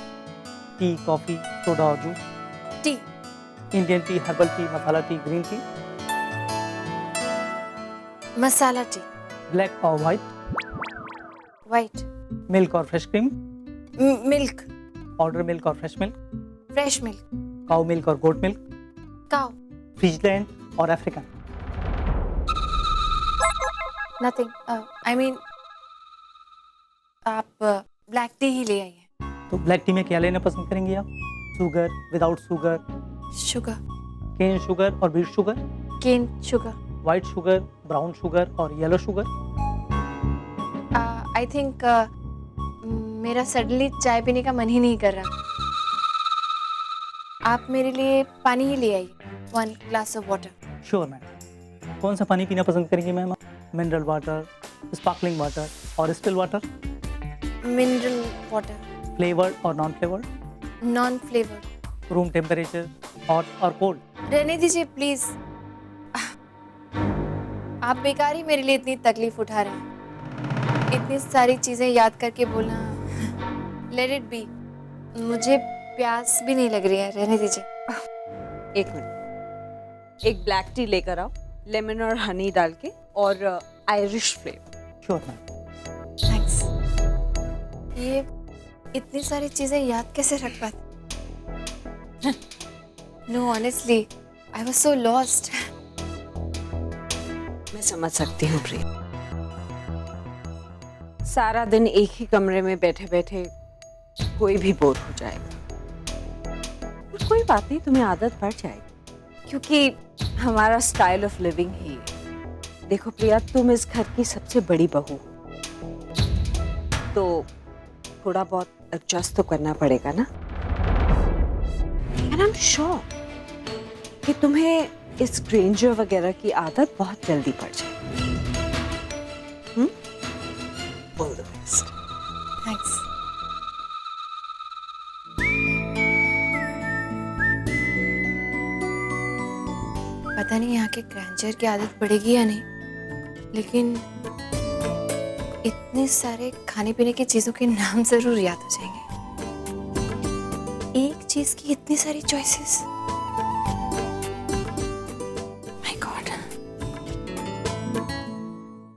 टी, कॉफी, सोडा और juice? Tea. Indian tea, herbal tea, masala tea, green tea? Masala tea. Black और वाइट? वाइट। मिल्क और fresh cream? Milk. Powder milk और fresh milk? Fresh milk. Cow milk और गोट मिल्क? काउ। फ्रीजलैंड और African? Nothing. I mean आप black tea ही ले आइए। तो ब्लैक टी में क्या लेना पसंद करेंगी आप? Sugar, without sugar? Sugar. Cane sugar और beet sugar? Cane sugar. White sugar, brown sugar और येलो शुगर? आई थिंक मेरा सडनली चाय पीने का मन ही नहीं कर रहा। आप मेरे लिए पानी ही ले आइए, 1 glass of water. Sure ma'am. कौन सा पानी पीना पसंद करेंगी ma'am? Mineral water, sparkling water और still water? Mineral water. Flavoured और non flavoured? Non flavoured. Room temperature, hot और कोल्ड? रहने दीजिए प्लीज, आप बेकार ही मेरे लिए इतनी तकलीफ उठा रहे हैं। इतनी सारी चीजें याद करके बोलना, लेट इट बी। मुझे प्यास भी नहीं लग रही है, रहने दीजिए। एक मिनट, एक ब्लैक टी लेकर आओ, लेमन और हनी डाल के, और Irish flavour. Sure ma'am. Thanks. ये इतनी सारी चीजें याद कैसे रख पाती? Know honestly, I was so lost. मैं समझ सकती हूँ प्रिया, सारा दिन एक ही कमरे में बैठे बैठे कोई भी बोर हो जाएगा। पर कोई बात नहीं, तुम्हें आदत पड़ जाएगी, क्योंकि हमारा स्टाइल ऑफ लिविंग ही है। देखो प्रिया, तुम इस घर की सबसे बड़ी बहू, तो थोड़ा बहुत एडजस्ट तो करना पड़ेगा ना। एंड आई एम श्योर कि तुम्हें इस ग्रेंजर वगैरह की आदत बहुत जल्दी पड़ जाएगी। All the best. थैंक्स। पता नहीं यहाँ के ग्रैंडर की आदत पड़ेगी या नहीं, लेकिन इतने सारे खाने पीने की चीजों के नाम जरूर याद हो जाएंगे। एक चीज की इतनी सारी चॉइसेस।